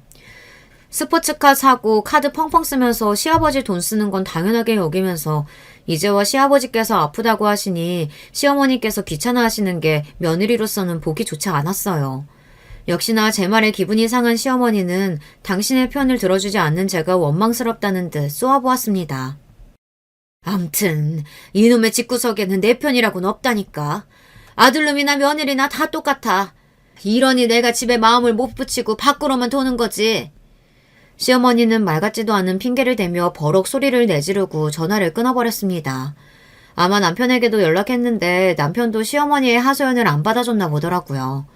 Speaker 1: 스포츠카 사고 카드 펑펑 쓰면서 시아버지 돈 쓰는 건 당연하게 여기면서 이제와 시아버지께서 아프다고 하시니 시어머니께서 귀찮아하시는 게 며느리로서는 보기 좋지 않았어요. 역시나 제 말에 기분이 상한 시어머니는 당신의 편을 들어주지 않는 제가 원망스럽다는 듯 쏘아보았습니다. 암튼 이놈의 집구석에는 내 편이라고는 없다니까. 아들놈이나 며느리나 다 똑같아. 이러니 내가 집에 마음을 못 붙이고 밖으로만 도는 거지. 시어머니는 말 같지도 않은 핑계를 대며 버럭 소리를 내지르고 전화를 끊어버렸습니다. 아마 남편에게도 연락했는데 남편도 시어머니의 하소연을 안 받아줬나 보더라고요.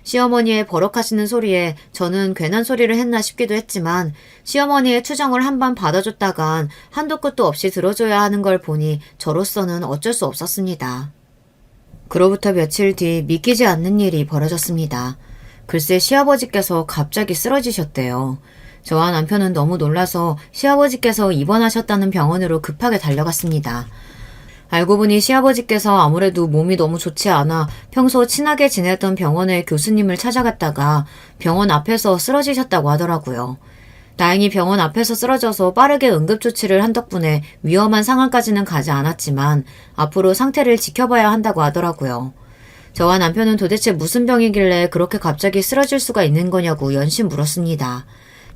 Speaker 1: 시어머니의 버럭하시는 소리에 저는 괜한 소리를 했나 싶기도 했지만 시어머니의 투정을 한 번 받아줬다간 한도 끝도 없이 들어줘야 하는 걸 보니 저로서는 어쩔 수 없었습니다. 그로부터 며칠 뒤 믿기지 않는 일이 벌어졌습니다. 글쎄 시아버지께서 갑자기 쓰러지셨대요. 저와 남편은 너무 놀라서 시아버지께서 입원하셨다는 병원으로 급하게 달려갔습니다. 알고 보니 시아버지께서 아무래도 몸이 너무 좋지 않아 평소 친하게 지냈던 병원의 교수님을 찾아갔다가 병원 앞에서 쓰러지셨다고 하더라고요. 다행히 병원 앞에서 쓰러져서 빠르게 응급조치를 한 덕분에 위험한 상황까지는 가지 않았지만 앞으로 상태를 지켜봐야 한다고 하더라고요. 저와 남편은 도대체 무슨 병이길래 그렇게 갑자기 쓰러질 수가 있는 거냐고 연신 물었습니다.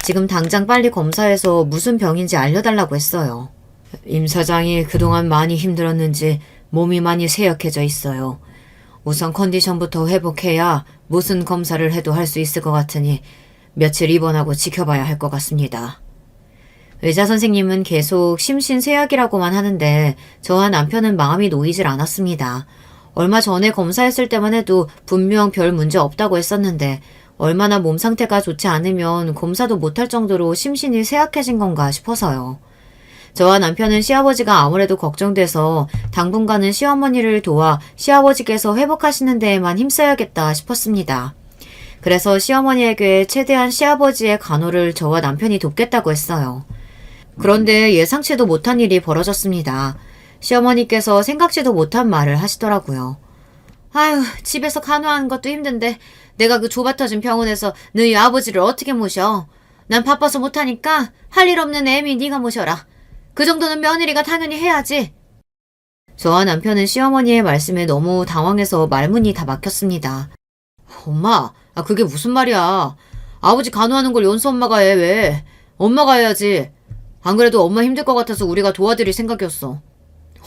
Speaker 1: 지금 당장 빨리 검사해서 무슨 병인지 알려달라고 했어요. 임 사장이 그동안 많이 힘들었는지 몸이 많이 쇠약해져 있어요. 우선 컨디션부터 회복해야 무슨 검사를 해도 할 수 있을 것 같으니 며칠 입원하고 지켜봐야 할 것 같습니다. 의사 선생님은 계속 심신쇠약이라고만 하는데 저와 남편은 마음이 놓이질 않았습니다. 얼마 전에 검사했을 때만 해도 분명 별 문제 없다고 했었는데 얼마나 몸 상태가 좋지 않으면 검사도 못할 정도로 심신이 쇠약해진 건가 싶어서요. 저와 남편은 시아버지가 아무래도 걱정돼서 당분간은 시어머니를 도와 시아버지께서 회복하시는 데에만 힘써야겠다 싶었습니다. 그래서 시어머니에게 최대한 시아버지의 간호를 저와 남편이 돕겠다고 했어요. 그런데 예상치도 못한 일이 벌어졌습니다. 시어머니께서 생각지도 못한 말을 하시더라고요. 아유, 집에서 간호하는 것도 힘든데 내가 그 좁아터진 병원에서 너희 아버지를 어떻게 모셔? 난 바빠서 못하니까 할 일 없는 애미 네가 모셔라. 그 정도는 며느리가 당연히 해야지. 저와 남편은 시어머니의 말씀에 너무 당황해서 말문이 다 막혔습니다. 엄마, 그게 무슨 말이야. 아버지 간호하는 걸 연수 엄마가 해, 왜? 엄마가 해야지. 안 그래도 엄마 힘들 것 같아서 우리가 도와드릴 생각이었어.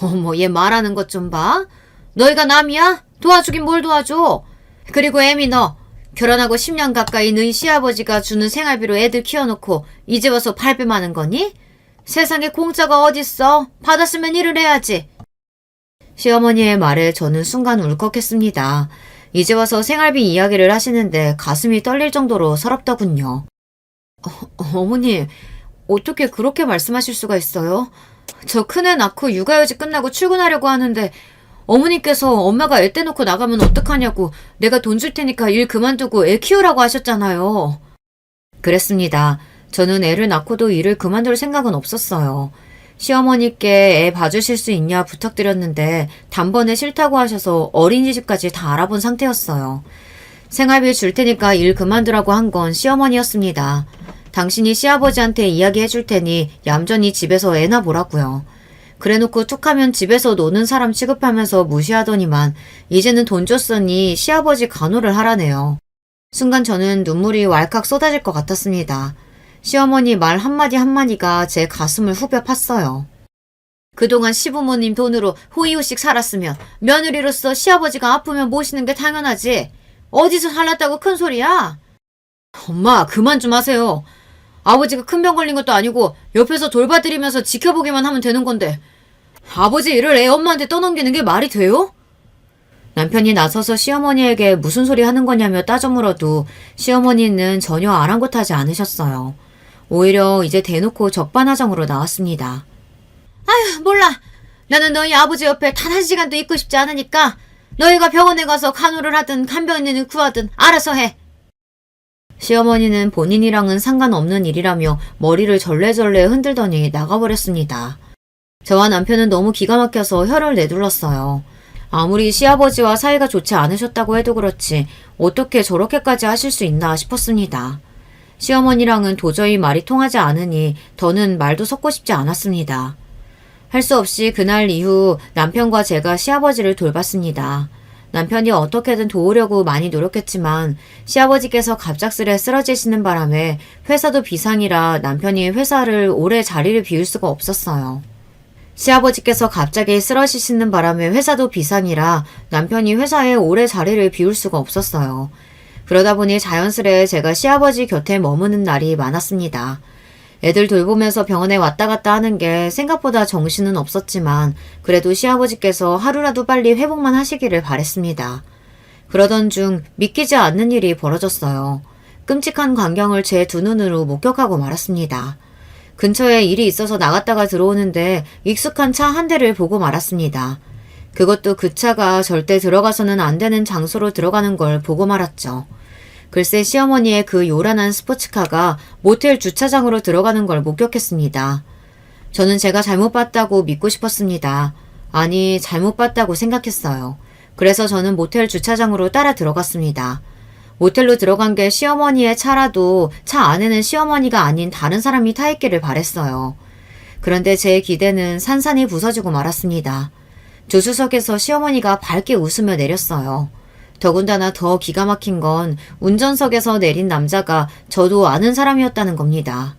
Speaker 1: 어머, 얘 말하는 것 좀 봐. 너희가 남이야? 도와주긴 뭘 도와줘. 그리고 애미 너 결혼하고 10년 가까이 너희 시아버지가 주는 생활비로 애들 키워놓고 이제 와서 발뺌하는 거니? 세상에 공짜가 어딨어. 받았으면 일을 해야지. 시어머니의 말에 저는 순간 울컥했습니다. 이제 와서 생활비 이야기를 하시는데 가슴이 떨릴 정도로 서럽더군요. 어머니, 어떻게 그렇게 말씀하실 수가 있어요? 저 큰애 낳고 육아휴직 끝나고 출근하려고 하는데 어머니께서 엄마가 애 떼놓고 나가면 어떡하냐고 내가 돈 줄 테니까 일 그만두고 애 키우라고 하셨잖아요. 그랬습니다. 저는 애를 낳고도 일을 그만둘 생각은 없었어요. 시어머니께 애 봐주실 수 있냐 부탁드렸는데 단번에 싫다고 하셔서 어린이집까지 다 알아본 상태였어요. 생활비 줄 테니까 일 그만두라고 한 건 시어머니였습니다. 당신이 시아버지한테 이야기해 줄 테니 얌전히 집에서 애나 보라고요. 그래놓고 툭하면 집에서 노는 사람 취급하면서 무시하더니만 이제는 돈 줬으니 시아버지 간호를 하라네요. 순간 저는 눈물이 왈칵 쏟아질 것 같았습니다. 시어머니 말 한마디 한마디가 제 가슴을 후벼 팠어요. 그동안 시부모님 돈으로 호의호식 살았으면 며느리로서 시아버지가 아프면 모시는 게 당연하지. 어디서 살랐다고 큰 소리야? 엄마, 그만 좀 하세요. 아버지가 큰 병 걸린 것도 아니고 옆에서 돌봐드리면서 지켜보기만 하면 되는 건데 아버지 일을 애 엄마한테 떠넘기는 게 말이 돼요? 남편이 나서서 시어머니에게 무슨 소리 하는 거냐며 따져 물어도 시어머니는 전혀 아랑곳하지 않으셨어요. 오히려 이제 대놓고 적반하장으로 나왔습니다. 아휴, 몰라. 나는 너희 아버지 옆에 단 한 시간도 있고 싶지 않으니까 너희가 병원에 가서 간호를 하든 간병인을 구하든 알아서 해. 시어머니는 본인이랑은 상관없는 일이라며 머리를 절레절레 흔들더니 나가버렸습니다. 저와 남편은 너무 기가 막혀서 혀를 내둘렀어요. 아무리 시아버지와 사이가 좋지 않으셨다고 해도 그렇지 어떻게 저렇게까지 하실 수 있나 싶었습니다. 시어머니랑은 도저히 말이 통하지 않으니 더는 말도 섞고 싶지 않았습니다. 할 수 없이 그날 이후 남편과 제가 시아버지를 돌봤습니다. 남편이 어떻게든 도우려고 많이 노력했지만 시아버지께서 갑작스레 쓰러지시는 바람에 회사도 비상이라 남편이 회사를 오래 자리를 비울 수가 없었어요. 시아버지께서 갑자기 쓰러지시는 바람에 회사도 비상이라 남편이 회사에 오래 자리를 비울 수가 없었어요. 그러다 보니 자연스레 제가 시아버지 곁에 머무는 날이 많았습니다. 애들 돌보면서 병원에 왔다 갔다 하는 게 생각보다 정신은 없었지만 그래도 시아버지께서 하루라도 빨리 회복만 하시기를 바랬습니다. 그러던 중 믿기지 않는 일이 벌어졌어요. 끔찍한 광경을 제 두 눈으로 목격하고 말았습니다. 근처에 일이 있어서 나갔다가 들어오는데 익숙한 차 한 대를 보고 말았습니다. 그것도 그 차가 절대 들어가서는 안 되는 장소로 들어가는 걸 보고 말았죠. 글쎄 시어머니의 그 요란한 스포츠카가 모텔 주차장으로 들어가는 걸 목격했습니다. 저는 제가 잘못 봤다고 믿고 싶었습니다. 아니, 잘못 봤다고 생각했어요. 그래서 저는 모텔 주차장으로 따라 들어갔습니다. 모텔로 들어간 게 시어머니의 차라도 차 안에는 시어머니가 아닌 다른 사람이 타 있기를 바랬어요. 그런데 제 기대는 산산이 부서지고 말았습니다. 조수석에서 시어머니가 밝게 웃으며 내렸어요. 더군다나 더 기가 막힌 건 운전석에서 내린 남자가 저도 아는 사람이었다는 겁니다.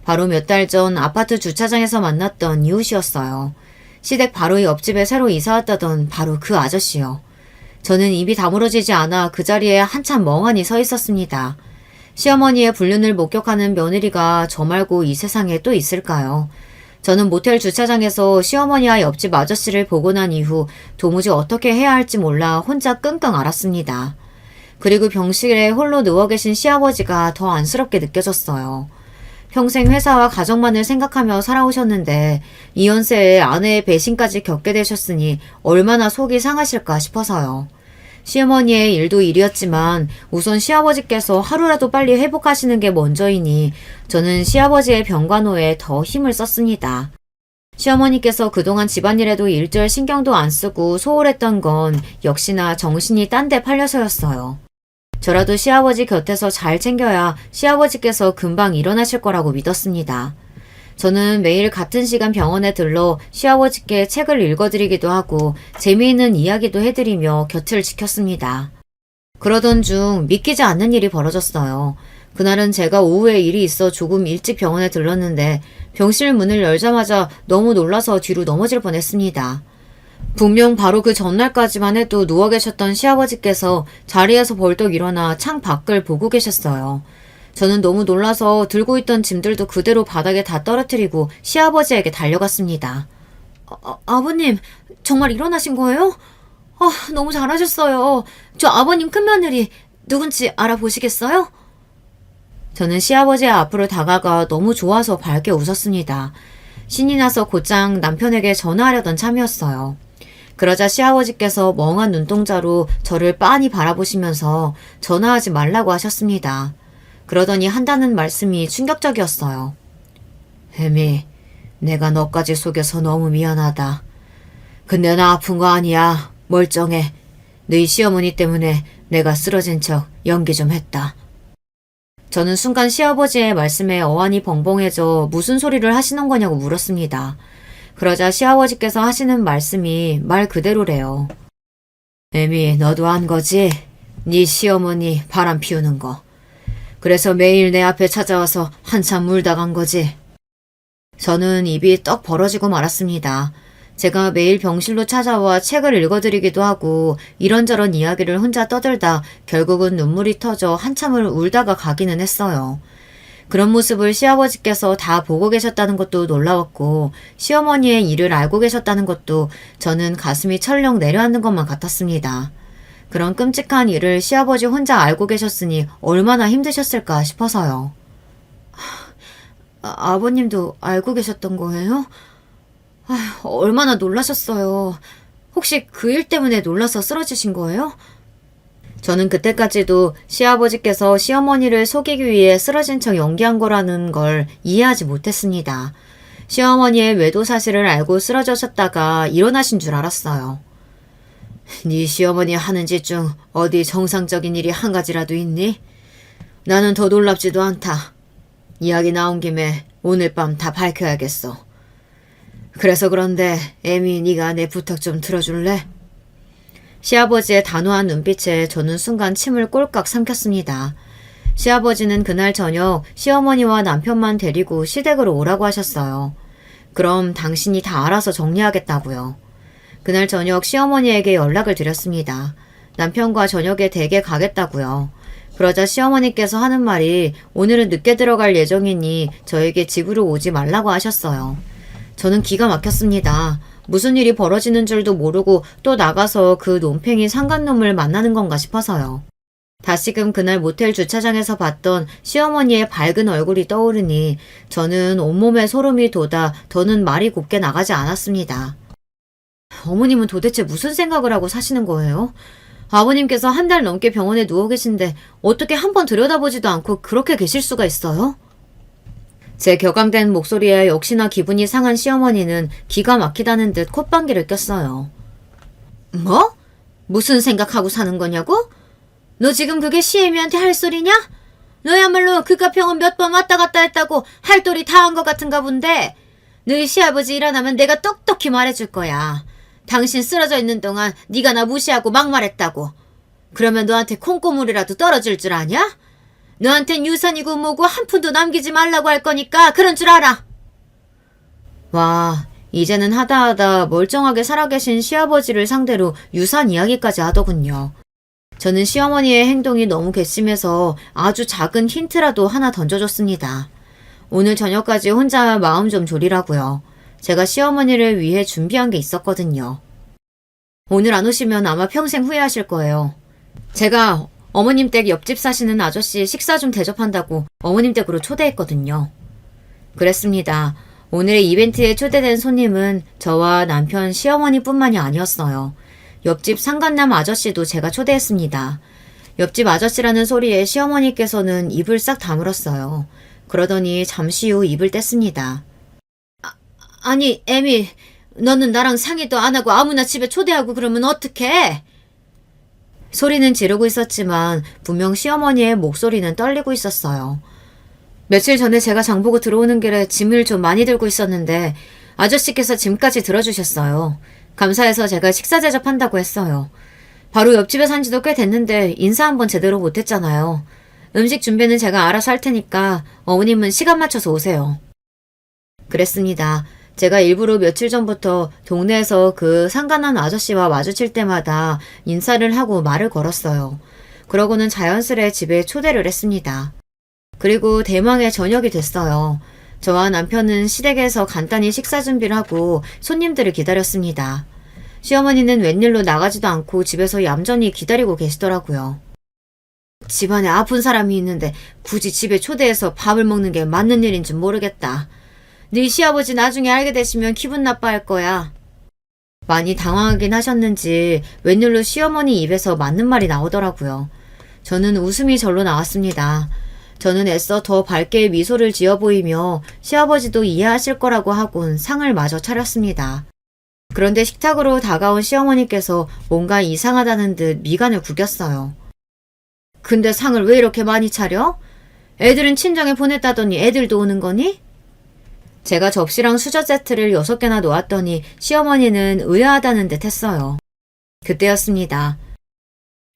Speaker 1: 바로 몇 달 전 아파트 주차장에서 만났던 이웃이었어요. 시댁 바로 옆집에 새로 이사 왔다던 바로 그 아저씨요. 저는 입이 다물어지지 않아 그 자리에 한참 멍하니 서 있었습니다. 시어머니의 불륜을 목격하는 며느리가 저 말고 이 세상에 또 있을까요? 저는 모텔 주차장에서 시어머니와 옆집 아저씨를 보고 난 이후 도무지 어떻게 해야 할지 몰라 혼자 끙끙 앓았습니다. 그리고 병실에 홀로 누워 계신 시아버지가 더 안쓰럽게 느껴졌어요. 평생 회사와 가정만을 생각하며 살아오셨는데 이 연세에 아내의 배신까지 겪게 되셨으니 얼마나 속이 상하실까 싶어서요. 시어머니의 일도 일이었지만 우선 시아버지께서 하루라도 빨리 회복하시는 게 먼저이니 저는 시아버지의 병간호에 더 힘을 썼습니다. 시어머니께서 그동안 집안일에도 일절 신경도 안 쓰고 소홀했던 건 역시나 정신이 딴 데 팔려서였어요. 저라도 시아버지 곁에서 잘 챙겨야 시아버지께서 금방 일어나실 거라고 믿었습니다. 저는 매일 같은 시간 병원에 들러 시아버지께 책을 읽어드리기도 하고 재미있는 이야기도 해드리며 곁을 지켰습니다. 그러던 중 믿기지 않는 일이 벌어졌어요. 그날은 제가 오후에 일이 있어 조금 일찍 병원에 들렀는데 병실 문을 열자마자 너무 놀라서 뒤로 넘어질 뻔했습니다. 분명 바로 그 전날까지만 해도 누워 계셨던 시아버지께서 자리에서 벌떡 일어나 창 밖을 보고 계셨어요. 저는 너무 놀라서 들고 있던 짐들도 그대로 바닥에 다 떨어뜨리고 시아버지에게 달려갔습니다. 아버님, 정말 일어나신 거예요? 너무 잘하셨어요. 저 아버님 큰며느리 누군지 알아보시겠어요? 저는 시아버지 앞으로 다가가 너무 좋아서 밝게 웃었습니다. 신이 나서 곧장 남편에게 전화하려던 참이었어요. 그러자 시아버지께서 멍한 눈동자로 저를 빤히 바라보시면서 전화하지 말라고 하셨습니다. 그러더니 한다는 말씀이 충격적이었어요. 혜미, 내가 너까지 속여서 너무 미안하다. 근데 나 아픈 거 아니야. 멀쩡해. 너희 시어머니 때문에 내가 쓰러진 척 연기 좀 했다. 저는 순간 시아버지의 말씀에 어안이 벙벙해져 무슨 소리를 하시는 거냐고 물었습니다. 그러자 시아버지께서 하시는 말씀이 말 그대로래요. 혜미, 너도 한 거지? 네 시어머니 바람 피우는 거. 그래서 매일 내 앞에 찾아와서 한참 울다 간 거지. 저는 입이 떡 벌어지고 말았습니다. 제가 매일 병실로 찾아와 책을 읽어드리기도 하고 이런저런 이야기를 혼자 떠들다 결국은 눈물이 터져 한참을 울다가 가기는 했어요. 그런 모습을 시아버지께서 다 보고 계셨다는 것도 놀라웠고 시어머니의 일을 알고 계셨다는 것도 저는 가슴이 철렁 내려앉는 것만 같았습니다. 그런 끔찍한 일을 시아버지 혼자 알고 계셨으니 얼마나 힘드셨을까 싶어서요. 아버님도 알고 계셨던 거예요? 얼마나 놀라셨어요. 혹시 그 일 때문에 놀라서 쓰러지신 거예요? 저는 그때까지도 시아버지께서 시어머니를 속이기 위해 쓰러진 척 연기한 거라는 걸 이해하지 못했습니다. 시어머니의 외도 사실을 알고 쓰러졌다가 일어나신 줄 알았어요. 네 시어머니 하는 짓 중 어디 정상적인 일이 한 가지라도 있니? 나는 더 놀랍지도 않다. 이야기 나온 김에 오늘 밤 다 밝혀야겠어. 그래서 그런데 애미 네가 내 부탁 좀 들어줄래? 시아버지의 단호한 눈빛에 저는 순간 침을 꼴깍 삼켰습니다. 시아버지는 그날 저녁 시어머니와 남편만 데리고 시댁으로 오라고 하셨어요. 그럼 당신이 다 알아서 정리하겠다고요. 그날 저녁 시어머니에게 연락을 드렸습니다. 남편과 저녁에 댁에 가겠다고요. 그러자 시어머니께서 하는 말이 오늘은 늦게 들어갈 예정이니 저에게 집으로 오지 말라고 하셨어요. 저는 기가 막혔습니다. 무슨 일이 벌어지는 줄도 모르고 또 나가서 그 논팽이 상간놈을 만나는 건가 싶어서요. 다시금 그날 모텔 주차장에서 봤던 시어머니의 밝은 얼굴이 떠오르니 저는 온몸에 소름이 돋아 더는 말이 곱게 나가지 않았습니다. 어머님은 도대체 무슨 생각을 하고 사시는 거예요? 아버님께서 한 달 넘게 병원에 누워 계신데 어떻게 한번 들여다보지도 않고 그렇게 계실 수가 있어요? 제 격앙된 목소리에 역시나 기분이 상한 시어머니는 기가 막히다는 듯 콧방귀를 꼈어요. 뭐? 무슨 생각하고 사는 거냐고? 너 지금 그게 시애미한테 할 소리냐? 너야말로 그깟 병원 몇 번 왔다 갔다 했다고 할 도리 다 한 것 같은가 본데 너희 시아버지 일어나면 내가 똑똑히 말해줄 거야. 당신 쓰러져 있는 동안 네가 나 무시하고 막말했다고. 그러면 너한테 콩고물이라도 떨어질 줄 아냐? 너한텐 유산이고 뭐고 한 푼도 남기지 말라고 할 거니까 그런 줄 알아. 와, 이제는 하다하다 멀쩡하게 살아계신 시아버지를 상대로 유산 이야기까지 하더군요. 저는 시어머니의 행동이 너무 괘씸해서 아주 작은 힌트라도 하나 던져줬습니다. 오늘 저녁까지 혼자 마음 좀 졸이라고요. 제가 시어머니를 위해 준비한 게 있었거든요. 오늘 안 오시면 아마 평생 후회하실 거예요. 제가 어머님 댁 옆집 사시는 아저씨 식사 좀 대접한다고 어머님 댁으로 초대했거든요. 그랬습니다. 오늘의 이벤트에 초대된 손님은 저와 남편 시어머니뿐만이 아니었어요. 옆집 상간남 아저씨도 제가 초대했습니다. 옆집 아저씨라는 소리에 시어머니께서는 입을 싹 다물었어요. 그러더니 잠시 후 입을 뗐습니다. 아니, 애미, 너는 나랑 상의도 안 하고 아무나 집에 초대하고 그러면 어떡해? 소리는 지르고 있었지만 분명 시어머니의 목소리는 떨리고 있었어요. 며칠 전에 제가 장보고 들어오는 길에 짐을 좀 많이 들고 있었는데 아저씨께서 짐까지 들어주셨어요. 감사해서 제가 식사 대접한다고 했어요. 바로 옆집에 산 지도 꽤 됐는데 인사 한번 제대로 못했잖아요. 음식 준비는 제가 알아서 할 테니까 어머님은 시간 맞춰서 오세요. 그랬습니다. 제가 일부러 며칠 전부터 동네에서 그 상간한 아저씨와 마주칠 때마다 인사를 하고 말을 걸었어요. 그러고는 자연스레 집에 초대를 했습니다. 그리고 대망의 저녁이 됐어요. 저와 남편은 시댁에서 간단히 식사 준비를 하고 손님들을 기다렸습니다. 시어머니는 웬일로 나가지도 않고 집에서 얌전히 기다리고 계시더라고요. 집안에 아픈 사람이 있는데 굳이 집에 초대해서 밥을 먹는 게 맞는 일인지 모르겠다. 네 시아버지 나중에 알게 되시면 기분 나빠할 거야. 많이 당황하긴 하셨는지 웬일로 시어머니 입에서 맞는 말이 나오더라고요. 저는 웃음이 절로 나왔습니다. 저는 애써 더 밝게 미소를 지어 보이며 시아버지도 이해하실 거라고 하곤 상을 마저 차렸습니다. 그런데 식탁으로 다가온 시어머니께서 뭔가 이상하다는 듯 미간을 구겼어요. 근데 상을 왜 이렇게 많이 차려? 애들은 친정에 보냈다더니 애들도 오는 거니? 제가 접시랑 수저 세트를 6개나 놓았더니 시어머니는 의아하다는 듯 했어요. 그때였습니다.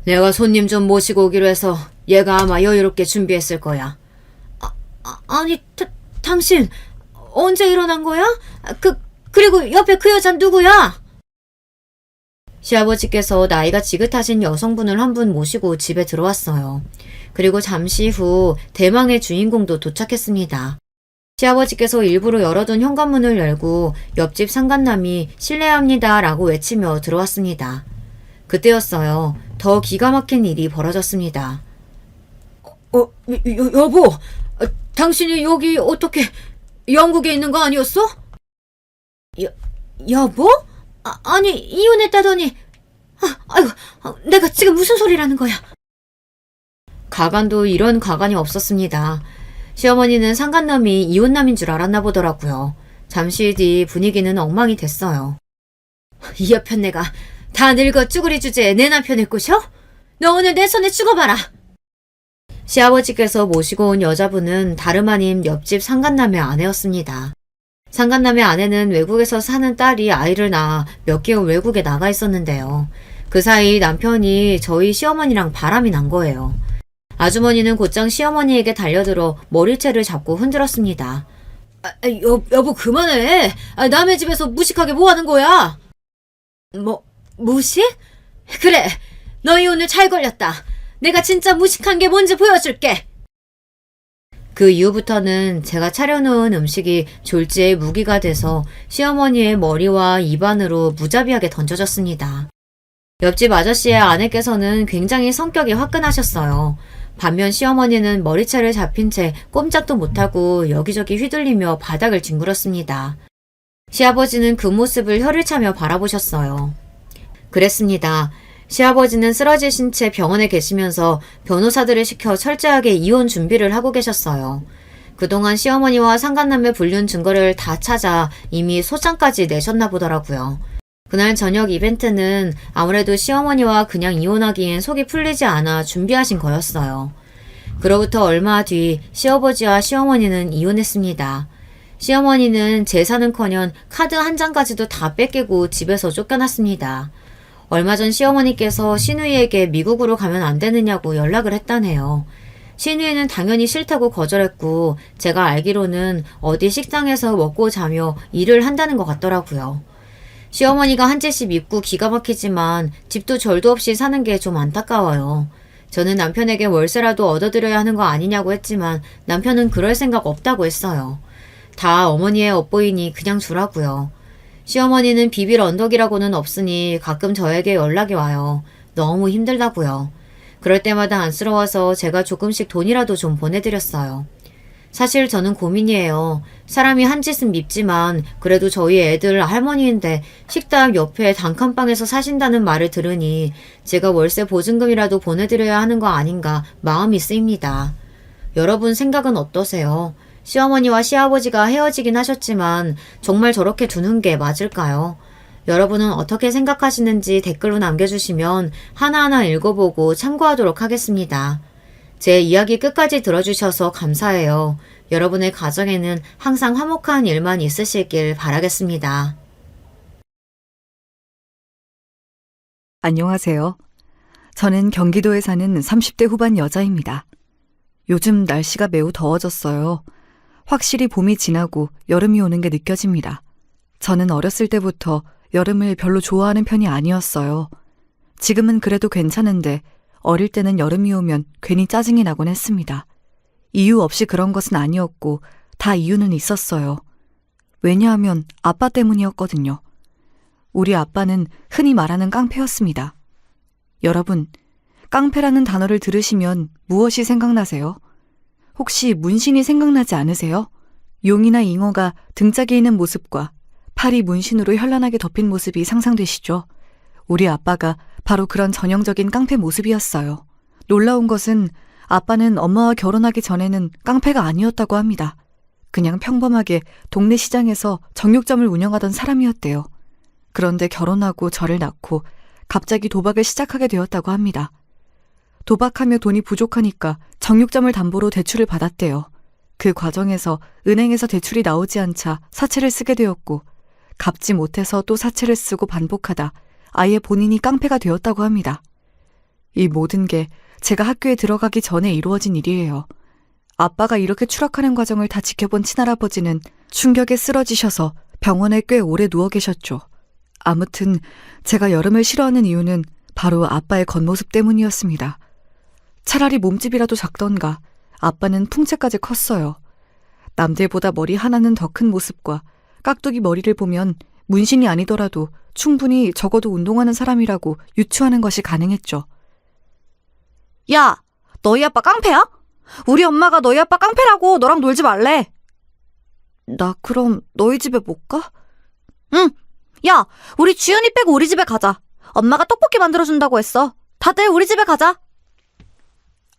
Speaker 1: 내가 손님 좀 모시고 오기로 해서 얘가 아마 여유롭게 준비했을 거야. 아니, 당신 언제 일어난 거야? 그리고 옆에 그 여잔 누구야? 시아버지께서 나이가 지긋하신 여성분을 한 분 모시고 집에 들어왔어요. 그리고 잠시 후 대망의 주인공도 도착했습니다. 시아버지께서 일부러 열어둔 현관문을 열고 옆집 상간남이 실례합니다 라고 외치며 들어왔습니다. 그때였어요. 더 기가 막힌 일이 벌어졌습니다. 여보, 당신이 여기 어떻게 영국에 있는 거 아니었어? 여보? 아니, 이혼했다더니. 아이고, 내가 지금 무슨 소리라는 거야? 가관도 이런 가관이 없었습니다. 시어머니는 상간남이 이혼남인 줄 알았나 보더라고요. 잠시 뒤 분위기는 엉망이 됐어요. 이 여편 내가 다 늙어 쭈구리 주제에 내 남편을 꼬셔? 너 오늘 내 손에 죽어봐라. 시아버지께서 모시고 온 여자분은 다름 아닌 옆집 상간남의 아내였습니다. 상간남의 아내는 외국에서 사는 딸이 아이를 낳아 몇 개월 외국에 나가 있었는데요. 그 사이 남편이 저희 시어머니랑 바람이 난 거예요. 아주머니는 곧장 시어머니에게 달려들어 머리채를 잡고 흔들었습니다. 여보 그만해. 남의 집에서 무식하게 뭐 하는 거야? 무식? 그래, 너희 오늘 잘 걸렸다. 내가 진짜 무식한 게 뭔지 보여줄게. 그 이후부터는 제가 차려놓은 음식이 졸지에 무기가 돼서 시어머니의 머리와 입안으로 무자비하게 던져졌습니다. 옆집 아저씨의 아내께서는 굉장히 성격이 화끈하셨어요. 반면 시어머니는 머리채를 잡힌 채 꼼짝도 못하고 여기저기 휘둘리며 바닥을 뒹굴었습니다. 시아버지는 그 모습을 혀를 차며 바라보셨어요. 그랬습니다. 시아버지는 쓰러지신 채 병원에 계시면서 변호사들을 시켜 철저하게 이혼 준비를 하고 계셨어요. 그동안 시어머니와 상간남매 불륜 증거를 다 찾아 이미 소장까지 내셨나 보더라고요. 그날 저녁 이벤트는 아무래도 시어머니와 그냥 이혼하기엔 속이 풀리지 않아 준비하신 거였어요. 그로부터 얼마 뒤 시아버지와 시어머니는 이혼했습니다. 시어머니는 재산은커녕 카드 한 장까지도 다 뺏기고 집에서 쫓겨났습니다. 얼마 전 시어머니께서 시누이에게 미국으로 가면 안 되느냐고 연락을 했다네요. 시누이는 당연히 싫다고 거절했고 제가 알기로는 어디 식당에서 먹고 자며 일을 한다는 것 같더라고요. 시어머니가 한 채씩 밉고 기가 막히지만 집도 절도 없이 사는 게 좀 안타까워요. 저는 남편에게 월세라도 얻어드려야 하는 거 아니냐고 했지만 남편은 그럴 생각 없다고 했어요. 다 어머니의 업보이니 그냥 주라고요. 시어머니는 비빌 언덕이라고는 없으니 가끔 저에게 연락이 와요. 너무 힘들다고요. 그럴 때마다 안쓰러워서 제가 조금씩 돈이라도 좀 보내드렸어요. 사실 저는 고민이에요. 사람이 한 짓은 밉지만 그래도 저희 애들 할머니인데 식당 옆에 단칸방에서 사신다는 말을 들으니 제가 월세 보증금이라도 보내드려야 하는 거 아닌가 마음이 쓰입니다. 여러분 생각은 어떠세요? 시어머니와 시아버지가 헤어지긴 하셨지만 정말 저렇게 두는 게 맞을까요? 여러분은 어떻게 생각하시는지 댓글로 남겨주시면 하나하나 읽어보고 참고하도록 하겠습니다. 제 이야기 끝까지 들어주셔서 감사해요. 여러분의 가정에는 항상 화목한 일만 있으시길 바라겠습니다.
Speaker 3: 안녕하세요. 저는 경기도에 사는 30대 후반 여자입니다. 요즘 날씨가 매우 더워졌어요. 확실히 봄이 지나고 여름이 오는 게 느껴집니다. 저는 어렸을 때부터 여름을 별로 좋아하는 편이 아니었어요. 지금은 그래도 괜찮은데 어릴 때는 여름이 오면 괜히 짜증이 나곤 했습니다. 이유 없이 그런 것은 아니었고 다 이유는 있었어요. 왜냐하면 아빠 때문이었거든요. 우리 아빠는 흔히 말하는 깡패였습니다. 여러분, 깡패라는 단어를 들으시면 무엇이 생각나세요? 혹시 문신이 생각나지 않으세요? 용이나 잉어가 등짝에 있는 모습과 팔이 문신으로 현란하게 덮인 모습이 상상되시죠? 우리 아빠가 바로 그런 전형적인 깡패 모습이었어요. 놀라운 것은 아빠는 엄마와 결혼하기 전에는 깡패가 아니었다고 합니다. 그냥 평범하게 동네 시장에서 정육점을 운영하던 사람이었대요. 그런데 결혼하고 저를 낳고 갑자기 도박을 시작하게 되었다고 합니다. 도박하며 돈이 부족하니까 정육점을 담보로 대출을 받았대요. 그 과정에서 은행에서 대출이 나오지 않자 사채를 쓰게 되었고 갚지 못해서 또 사채를 쓰고 반복하다 아예 본인이 깡패가 되었다고 합니다. 이 모든 게 제가 학교에 들어가기 전에 이루어진 일이에요. 아빠가 이렇게 추락하는 과정을 다 지켜본 친할아버지는 충격에 쓰러지셔서 병원에 꽤 오래 누워 계셨죠. 아무튼 제가 여름을 싫어하는 이유는 바로 아빠의 겉모습 때문이었습니다. 차라리 몸집이라도 작던가 아빠는 풍채까지 컸어요. 남들보다 머리 하나는 더 큰 모습과 깍두기 머리를 보면 문신이 아니더라도 충분히 적어도 운동하는 사람이라고 유추하는 것이 가능했죠.
Speaker 2: 야, 너희 아빠 깡패야? 우리 엄마가 너희 아빠 깡패라고 너랑 놀지 말래.
Speaker 3: 나 그럼 너희 집에 못 가?
Speaker 2: 응. 야, 우리 주연이 빼고 우리 집에 가자. 엄마가 떡볶이 만들어준다고 했어. 다들 우리 집에 가자.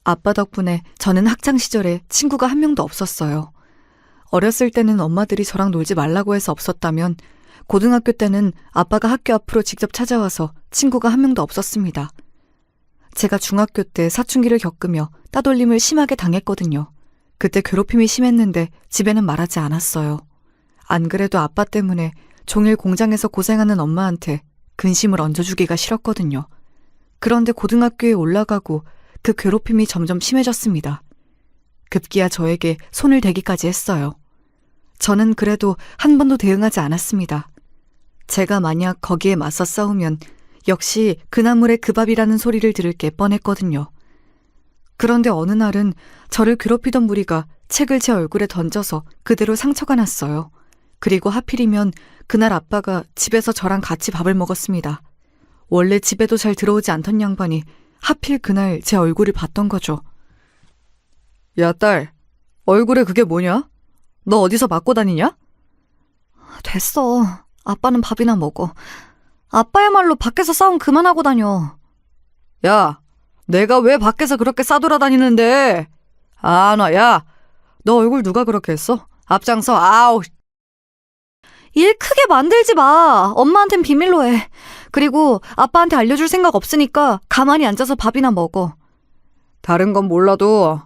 Speaker 3: 아빠 덕분에 저는 학창시절에 친구가 한 명도 없었어요. 어렸을 때는 엄마들이 저랑 놀지 말라고 해서 없었다면 고등학교 때는 아빠가 학교 앞으로 직접 찾아와서 친구가 한 명도 없었습니다. 제가 중학교 때 사춘기를 겪으며 따돌림을 심하게 당했거든요. 그때 괴롭힘이 심했는데 집에는 말하지 않았어요. 안 그래도 아빠 때문에 종일 공장에서 고생하는 엄마한테 근심을 얹어주기가 싫었거든요. 그런데 고등학교에 올라가고 그 괴롭힘이 점점 심해졌습니다. 급기야 저에게 손을 대기까지 했어요. 저는 그래도 한 번도 대응하지 않았습니다. 제가 만약 거기에 맞서 싸우면 역시 그 나물의 그 밥이라는 소리를 들을 게 뻔했거든요. 그런데 어느 날은 저를 괴롭히던 무리가 책을 제 얼굴에 던져서 그대로 상처가 났어요. 그리고 하필이면 그날 아빠가 집에서 저랑 같이 밥을 먹었습니다. 원래 집에도 잘 들어오지 않던 양반이 하필 그날 제 얼굴을 봤던 거죠. 야, 딸, 얼굴에 그게 뭐냐? 너 어디서 맞고 다니냐? 됐어. 아빠는 밥이나 먹어. 아빠야말로 밖에서 싸움 그만하고 다녀. 야, 내가 왜 밖에서 그렇게 싸돌아다니는데? 야, 너 얼굴 누가 그렇게 했어? 앞장서, 아우. 일 크게 만들지 마. 엄마한텐 비밀로 해. 그리고 아빠한테 알려줄 생각 없으니까 가만히 앉아서 밥이나 먹어. 다른 건 몰라도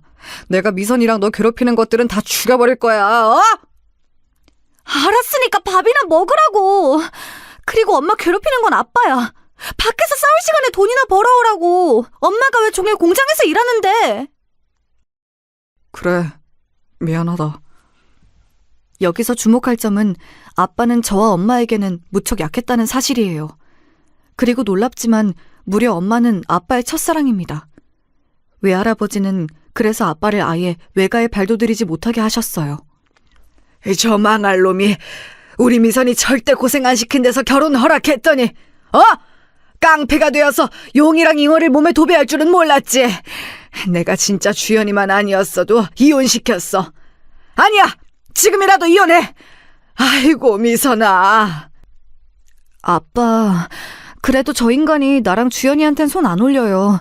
Speaker 3: 내가 미선이랑 너 괴롭히는 것들은 다 죽여버릴 거야. 어? 알았으니까 밥이나 먹으라고. 그리고 엄마 괴롭히는 건 아빠야. 밖에서 싸울 시간에 돈이나 벌어오라고. 엄마가 왜 종일 공장에서 일하는데. 그래, 미안하다. 여기서 주목할 점은 아빠는 저와 엄마에게는 무척 약했다는 사실이에요. 그리고 놀랍지만 무려 엄마는 아빠의 첫사랑입니다. 외할아버지는 그래서 아빠를 아예 외가에 발도들이지 못하게 하셨어요. 저 망할 놈이 우리 미선이 절대 고생 안 시킨 데서 결혼 허락했더니 깡패가 되어서 용이랑 잉어를 몸에 도배할 줄은 몰랐지. 내가 진짜 주연이만 아니었어도 이혼시켰어. 아니야! 지금이라도 이혼해! 아이고 미선아. 아빠, 그래도 저 인간이 나랑 주연이한텐 손 안 올려요.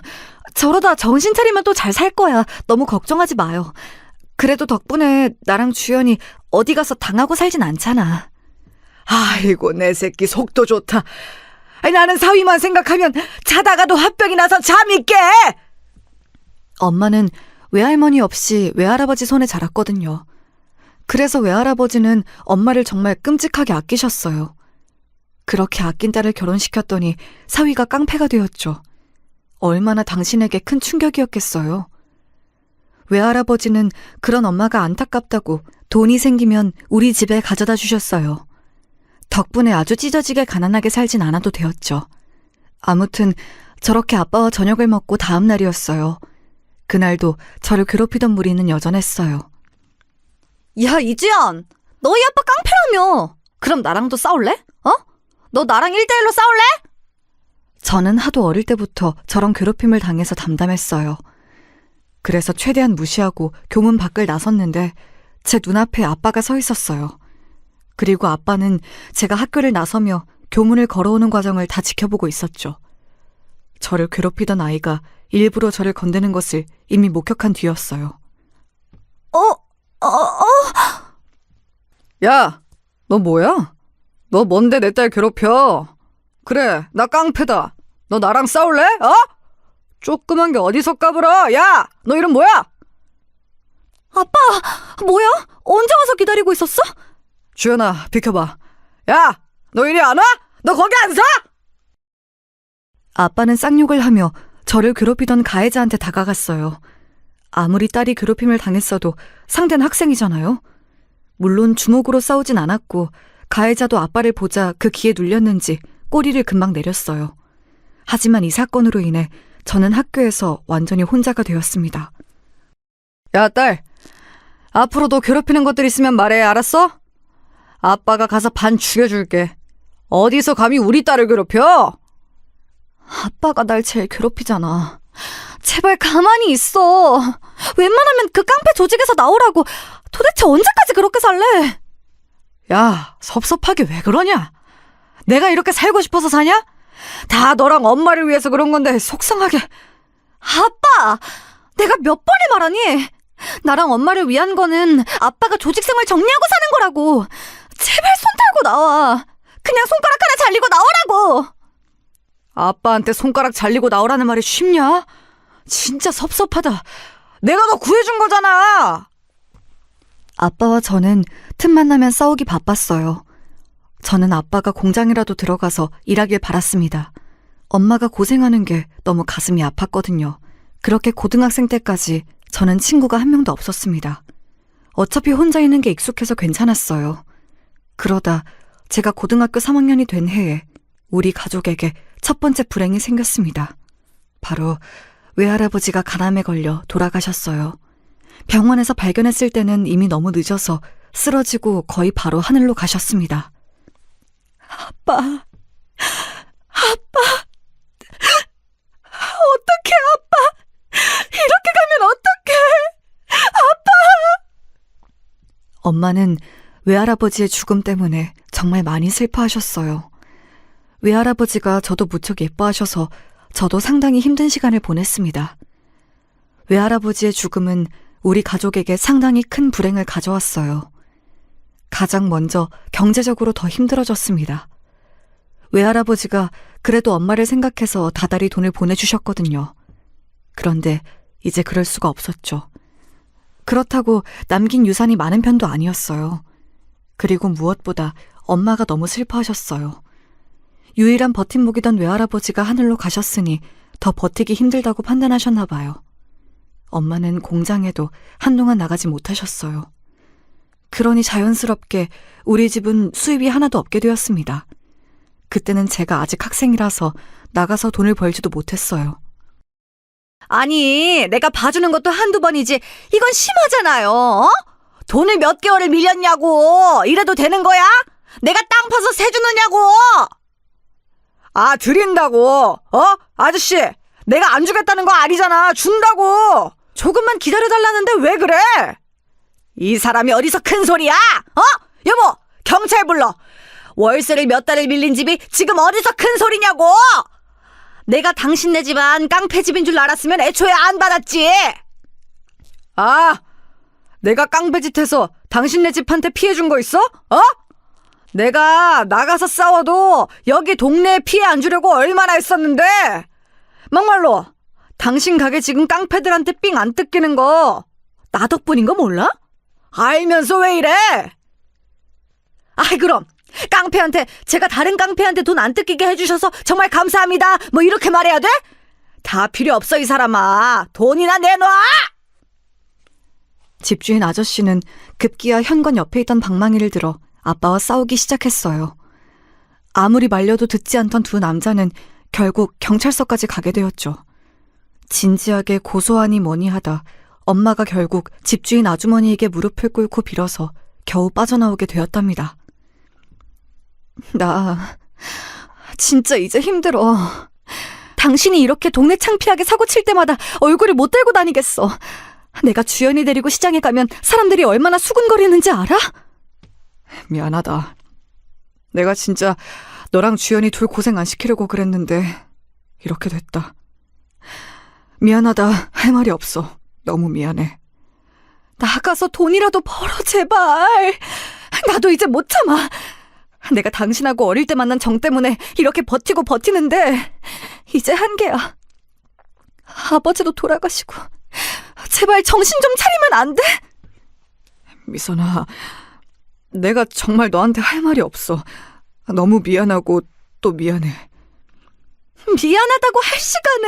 Speaker 3: 저러다 정신 차리면 또 잘 살 거야. 너무 걱정하지 마요. 그래도 덕분에 나랑 주연이 어디 가서 당하고 살진 않잖아. 아이고 내 새끼 속도 좋다. 나는 사위만 생각하면 자다가도 화병이 나서 잠이 깨. 엄마는 외할머니 없이 외할아버지 손에 자랐거든요. 그래서 외할아버지는 엄마를 정말 끔찍하게 아끼셨어요. 그렇게 아낀 딸을 결혼시켰더니 사위가 깡패가 되었죠. 얼마나 당신에게 큰 충격이었겠어요. 외할아버지는 그런 엄마가 안타깝다고 돈이 생기면 우리 집에 가져다 주셨어요. 덕분에 아주 찢어지게 가난하게 살진 않아도 되었죠. 아무튼 저렇게 아빠와 저녁을 먹고 다음 날이었어요. 그날도 저를 괴롭히던 무리는 여전했어요. 야, 이지연! 너희 아빠 깡패라며! 그럼 나랑도 싸울래? 너 나랑 1대1로 싸울래? 저는 하도 어릴 때부터 저런 괴롭힘을 당해서 담담했어요. 그래서 최대한 무시하고 교문 밖을 나섰는데 제 눈앞에 아빠가 서 있었어요. 그리고 아빠는 제가 학교를 나서며 교문을 걸어오는 과정을 다 지켜보고 있었죠. 저를 괴롭히던 아이가 일부러 저를 건드는 것을 이미 목격한 뒤였어요. 야, 너 뭐야? 너 뭔데 내 딸 괴롭혀? 그래, 나 깡패다. 너 나랑 싸울래? 조그만 게 어디서 까불어? 야, 너 이름 뭐야? 아빠, 뭐야? 언제 와서 기다리고 있었어? 주연아, 비켜봐. 야, 너 이리 안 와? 너 거기 안 서? 아빠는 쌍욕을 하며 저를 괴롭히던 가해자한테 다가갔어요. 아무리 딸이 괴롭힘을 당했어도 상대는 학생이잖아요. 물론 주먹으로 싸우진 않았고 가해자도 아빠를 보자 그 기에 눌렸는지 꼬리를 금방 내렸어요. 하지만 이 사건으로 인해 저는 학교에서 완전히 혼자가 되었습니다. 야, 딸. 앞으로 너 괴롭히는 것들 있으면 말해, 알았어? 아빠가 가서 반 죽여줄게. 어디서 감히 우리 딸을 괴롭혀? 아빠가 날 제일 괴롭히잖아. 제발 가만히 있어. 웬만하면 그 깡패 조직에서 나오라고. 도대체 언제까지 그렇게 살래? 야, 섭섭하게 왜 그러냐? 내가 이렇게 살고 싶어서 사냐? 다 너랑 엄마를 위해서 그런 건데 속상하게. 아빠! 내가 몇 번을 말하니? 나랑 엄마를 위한 거는 아빠가 조직생활 정리하고 사는 거라고. 제발 손 달고 나와. 그냥 손가락 하나 잘리고 나오라고. 아빠한테 손가락 잘리고 나오라는 말이 쉽냐? 진짜 섭섭하다. 내가 너 구해준 거잖아. 아빠와 저는 틈만 나면 싸우기 바빴어요. 저는 아빠가 공장이라도 들어가서 일하길 바랐습니다. 엄마가 고생하는 게 너무 가슴이 아팠거든요. 그렇게 고등학생 때까지 저는 친구가 한 명도 없었습니다. 어차피 혼자 있는 게 익숙해서 괜찮았어요. 그러다 제가 고등학교 3학년이 된 해에 우리 가족에게 첫 번째 불행이 생겼습니다. 바로 외할아버지가 간암에 걸려 돌아가셨어요. 병원에서 발견했을 때는 이미 너무 늦어서 쓰러지고 거의 바로 하늘로 가셨습니다. 아빠, 어떡해, 아빠. 이렇게 가면 어떡해. 아빠. 엄마는 외할아버지의 죽음 때문에 정말 많이 슬퍼하셨어요. 외할아버지가 저도 무척 예뻐하셔서 저도 상당히 힘든 시간을 보냈습니다. 외할아버지의 죽음은 우리 가족에게 상당히 큰 불행을 가져왔어요. 가장 먼저 경제적으로 더 힘들어졌습니다. 외할아버지가 그래도 엄마를 생각해서 다달이 돈을 보내주셨거든요. 그런데 이제 그럴 수가 없었죠. 그렇다고 남긴 유산이 많은 편도 아니었어요. 그리고 무엇보다 엄마가 너무 슬퍼하셨어요. 유일한 버팀목이던 외할아버지가 하늘로 가셨으니 더 버티기 힘들다고 판단하셨나 봐요. 엄마는 공장에도 한동안 나가지 못하셨어요. 그러니 자연스럽게 우리 집은 수입이 하나도 없게 되었습니다. 그때는 제가 아직 학생이라서 나가서 돈을 벌지도 못했어요. 아니, 내가 봐주는 것도 한두 번이지 이건 심하잖아요. 어? 돈을 몇 개월을 밀렸냐고. 이래도 되는 거야? 내가 땅 파서 세 주느냐고. 아, 드린다고. 아저씨, 내가 안 주겠다는 거 아니잖아. 준다고. 조금만 기다려달라는데 왜 그래? 이 사람이 어디서 큰 소리야? 여보, 경찰 불러. 월세를 몇 달을 밀린 집이 지금 어디서 큰 소리냐고. 내가 당신네 집안 깡패집인 줄 알았으면 애초에 안 받았지. 아, 내가 깡패짓해서 당신네 집한테 피해 준 거 있어? 내가 나가서 싸워도 여기 동네에 피해 안 주려고 얼마나 했었는데. 막말로 당신 가게 지금 깡패들한테 삥 안 뜯기는 거 나 덕분인 거 몰라? 알면서 왜 이래? 아이, 그럼 깡패한테 제가 다른 깡패한테 돈 안 뜯기게 해주셔서 정말 감사합니다 뭐 이렇게 말해야 돼? 다 필요 없어 이 사람아. 돈이나 내놔. 집주인 아저씨는 급기야 현관 옆에 있던 방망이를 들어 아빠와 싸우기 시작했어요. 아무리 말려도 듣지 않던 두 남자는 결국 경찰서까지 가게 되었죠. 진지하게 고소하니 뭐니 하다 엄마가 결국 집주인 아주머니에게 무릎을 꿇고 빌어서 겨우 빠져나오게 되었답니다. 나 진짜 이제 힘들어. 당신이 이렇게 동네 창피하게 사고 칠 때마다 얼굴을 못 들고 다니겠어. 내가 주연이 데리고 시장에 가면 사람들이 얼마나 수군거리는지 알아? 미안하다. 내가 진짜 너랑 주연이 둘 고생 안 시키려고 그랬는데 이렇게 됐다. 미안하다. 할 말이 없어. 너무 미안해. 나가서 돈이라도 벌어 제발. 나도 이제 못 참아. 내가 당신하고 어릴 때 만난 정 때문에 이렇게 버티고 버티는데 이제 한계야. 아버지도 돌아가시고 제발 정신 좀 차리면 안 돼? 미선아, 내가 정말 너한테 할 말이 없어. 너무 미안하고 또 미안해. 미안하다고 할 시간에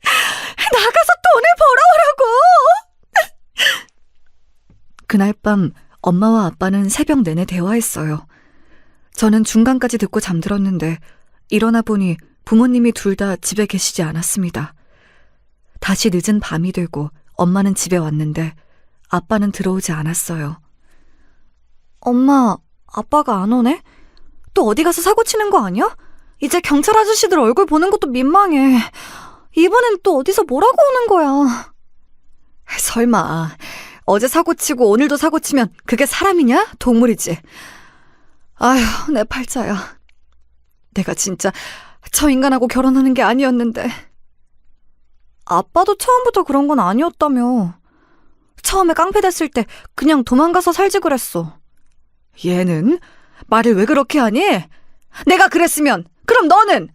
Speaker 3: 나가서 돈을 벌어오라고. 그날 밤 엄마와 아빠는 새벽 내내 대화했어요. 저는 중간까지 듣고 잠들었는데 일어나 보니 부모님이 둘 다 집에 계시지 않았습니다. 다시 늦은 밤이 되고 엄마는 집에 왔는데 아빠는 들어오지 않았어요. 엄마, 아빠가 안 오네? 또 어디 가서 사고 치는 거 아니야? 이제 경찰 아저씨들 얼굴 보는 것도 민망해. 이번엔 또 어디서 뭐라고 오는 거야? 설마 어제 사고 치고 오늘도 사고 치면 그게 사람이냐? 동물이지. 아휴, 내 팔자야. 내가 진짜 저 인간하고 결혼하는 게 아니었는데. 아빠도 처음부터 그런 건 아니었다며. 처음에 깡패 됐을 때 그냥 도망가서 살지 그랬어. 얘는 말을 왜 그렇게 하니? 내가 그랬으면 그럼 너는?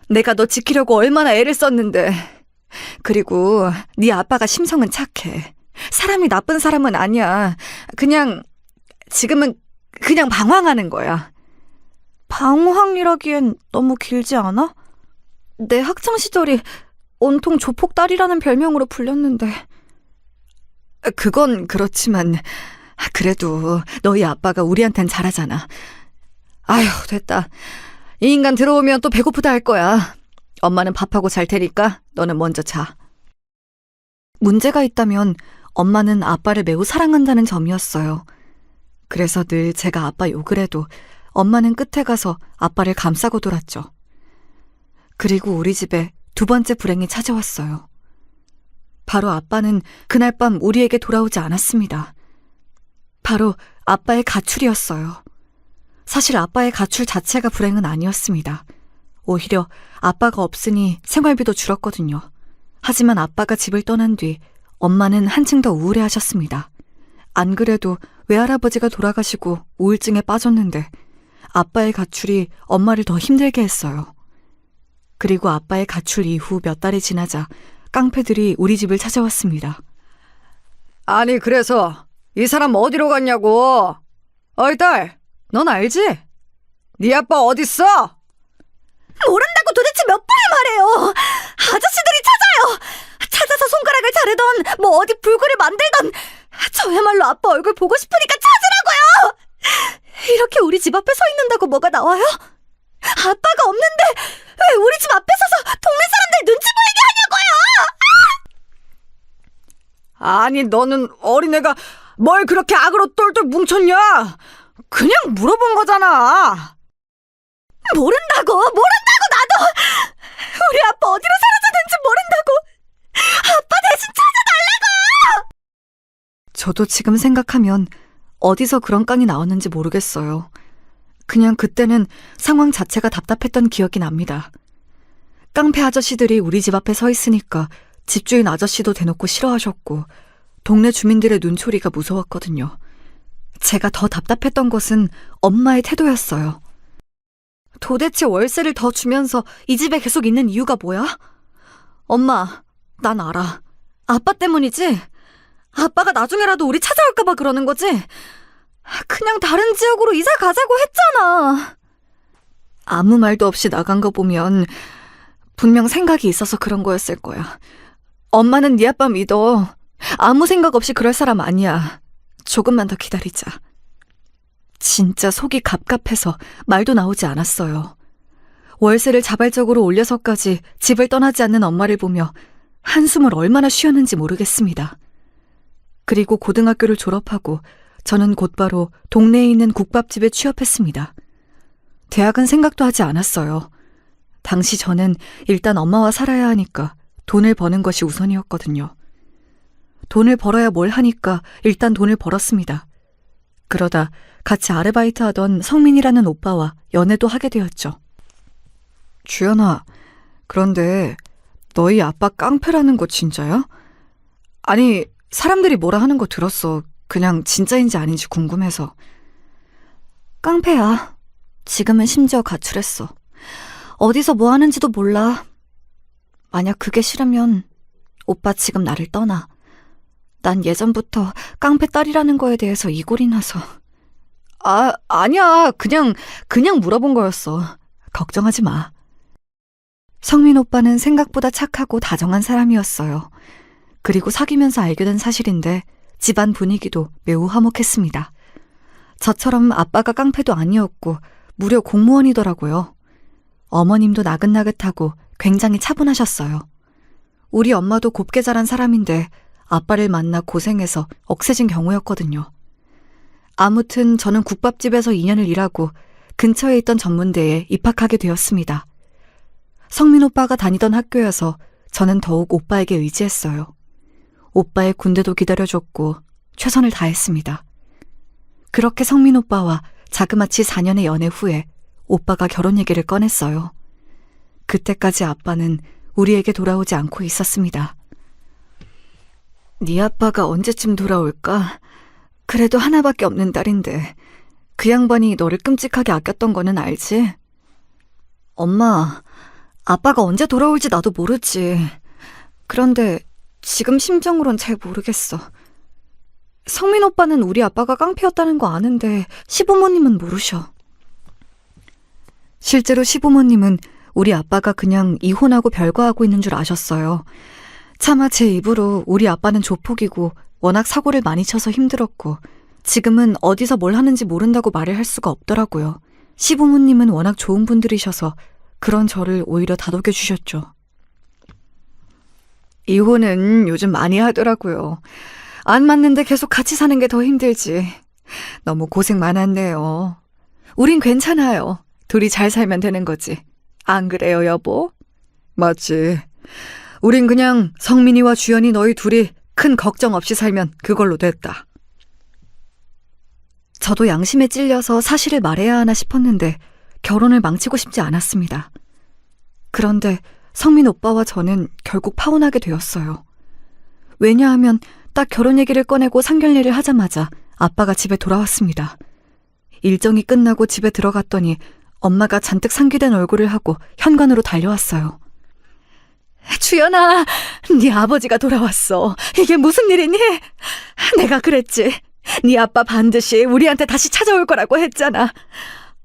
Speaker 3: 내가 너 지키려고 얼마나 애를 썼는데. 그리고 네 아빠가 심성은 착해. 사람이 나쁜 사람은 아니야. 지금은 그냥 방황하는 거야. 방황이라기엔 너무 길지 않아? 내 학창시절이 온통 조폭딸이라는 별명으로 불렸는데. 그건 그렇지만 그래도 너희 아빠가 우리한텐 잘하잖아. 아휴, 됐다. 이 인간 들어오면 또 배고프다 할 거야. 엄마는 밥하고 잘 테니까 너는 먼저 자. 문제가 있다면 엄마는 아빠를 매우 사랑한다는 점이었어요. 그래서 늘 제가 아빠 욕을 해도 엄마는 끝에 가서 아빠를 감싸고 돌았죠. 그리고 우리 집에 두 번째 불행이 찾아왔어요. 바로 아빠는 그날 밤 우리에게 돌아오지 않았습니다. 바로 아빠의 가출이었어요. 사실 아빠의 가출 자체가 불행은 아니었습니다. 오히려 아빠가 없으니 생활비도 줄었거든요. 하지만 아빠가 집을 떠난 뒤 엄마는 한층 더 우울해하셨습니다. 안 그래도 외할아버지가 돌아가시고 우울증에 빠졌는데 아빠의 가출이 엄마를 더 힘들게 했어요. 그리고 아빠의 가출 이후 몇 달이 지나자 깡패들이 우리 집을 찾아왔습니다. 아니, 그래서 이 사람 어디로 갔냐고. 어이 딸, 넌 알지? 네 아빠 어딨어? 모른다고 도대체 몇 번을 말해요. 아저씨들이 찾아요. 찾아서 손가락을 자르던 뭐 어디 불구를 만들던 저야말로 아빠 얼굴 보고 싶으니까 찾으라고요. 이렇게 우리 집 앞에 서 있는다고 뭐가 나와요? 아빠가 없는데 왜 우리 집 앞에 서서 동네 사람들 눈치 보이게 하냐고요? 아니, 너는 어린애가 뭘 그렇게 악으로 똘똘 뭉쳤냐? 그냥 물어본 거잖아. 모른다고 나도. 우리 아빠 어디로 사라졌는지 모른다고. 아빠 대신 찾아달라고. 저도 지금 생각하면 어디서 그런 깡이 나왔는지 모르겠어요. 그냥 그때는 상황 자체가 답답했던 기억이 납니다. 깡패 아저씨들이 우리 집 앞에 서 있으니까 집주인 아저씨도 대놓고 싫어하셨고 동네 주민들의 눈초리가 무서웠거든요. 제가 더 답답했던 것은 엄마의 태도였어요. 도대체 월세를 더 주면서 이 집에 계속 있는 이유가 뭐야? 엄마, 난 알아. 아빠 때문이지? 아빠가 나중에라도 우리 찾아올까봐 그러는 거지? 그냥 다른 지역으로 이사 가자고 했잖아. 아무 말도 없이 나간 거 보면 분명 생각이 있어서 그런 거였을 거야. 엄마는 네 아빠 믿어. 아무 생각 없이 그럴 사람 아니야. 조금만 더 기다리자. 진짜 속이 갑갑해서 말도 나오지 않았어요. 월세를 자발적으로 올려서까지 집을 떠나지 않는 엄마를 보며 한숨을 얼마나 쉬었는지 모르겠습니다. 그리고 고등학교를 졸업하고 저는 곧바로 동네에 있는 국밥집에 취업했습니다. 대학은 생각도 하지 않았어요. 당시 저는 일단 엄마와 살아야 하니까 돈을 버는 것이 우선이었거든요. 돈을 벌어야 뭘 하니까 일단 돈을 벌었습니다. 그러다 같이 아르바이트 하던 성민이라는 오빠와 연애도 하게 되었죠. 주연아, 그런데 너희 아빠 깡패라는 거 진짜야? 아니, 사람들이 뭐라 하는 거 들었어. 그냥 진짜인지 아닌지 궁금해서. 깡패야. 지금은 심지어 가출했어. 어디서 뭐 하는지도 몰라. 만약 그게 싫으면 오빠 지금 나를 떠나. 난 예전부터 깡패 딸이라는 거에 대해서 이골이 나서. 아니야. 그냥 물어본 거였어. 걱정하지 마. 성민 오빠는 생각보다 착하고 다정한 사람이었어요. 그리고 사귀면서 알게 된 사실인데 집안 분위기도 매우 화목했습니다. 저처럼 아빠가 깡패도 아니었고 무려 공무원이더라고요. 어머님도 나긋나긋하고 굉장히 차분하셨어요. 우리 엄마도 곱게 자란 사람인데 아빠를 만나 고생해서 억세진 경우였거든요. 아무튼 저는 국밥집에서 2년을 일하고 근처에 있던 전문대에 입학하게 되었습니다. 성민 오빠가 다니던 학교여서 저는 더욱 오빠에게 의지했어요. 오빠의 군대도 기다려줬고 최선을 다했습니다. 그렇게 성민 오빠와 자그마치 4년의 연애 후에 오빠가 결혼 얘기를 꺼냈어요. 그때까지 아빠는 우리에게 돌아오지 않고 있었습니다. 네 아빠가 언제쯤 돌아올까? 그래도 하나밖에 없는 딸인데 그 양반이 너를 끔찍하게 아꼈던 거는 알지? 엄마, 아빠가 언제 돌아올지 나도 모르지. 그런데 지금 심정으론 잘 모르겠어. 성민 오빠는 우리 아빠가 깡패였다는 거 아는데 시부모님은 모르셔. 실제로 시부모님은 우리 아빠가 그냥 이혼하고 별거하고 있는 줄 아셨어요. 차마 제 입으로 우리 아빠는 조폭이고 워낙 사고를 많이 쳐서 힘들었고 지금은 어디서 뭘 하는지 모른다고 말을 할 수가 없더라고요. 시부모님은 워낙 좋은 분들이셔서 그런 저를 오히려 다독여 주셨죠. 이혼은 요즘 많이 하더라고요. 안 맞는데 계속 같이 사는 게 더 힘들지. 너무 고생 많았네요. 우린 괜찮아요. 둘이 잘 살면 되는 거지. 안 그래요, 여보? 맞지. 우린 그냥 성민이와 주연이 너희 둘이 큰 걱정 없이 살면 그걸로 됐다. 저도 양심에 찔려서 사실을 말해야 하나 싶었는데 결혼을 망치고 싶지 않았습니다. 그런데 성민 오빠와 저는 결국 파혼하게 되었어요. 왜냐하면 딱 결혼 얘기를 꺼내고 상견례를 하자마자 아빠가 집에 돌아왔습니다. 일정이 끝나고 집에 들어갔더니 엄마가 잔뜩 상기된 얼굴을 하고 현관으로 달려왔어요. 주연아, 네 아버지가 돌아왔어. 이게 무슨 일이니? 내가 그랬지. 네 아빠 반드시 우리한테 다시 찾아올 거라고 했잖아.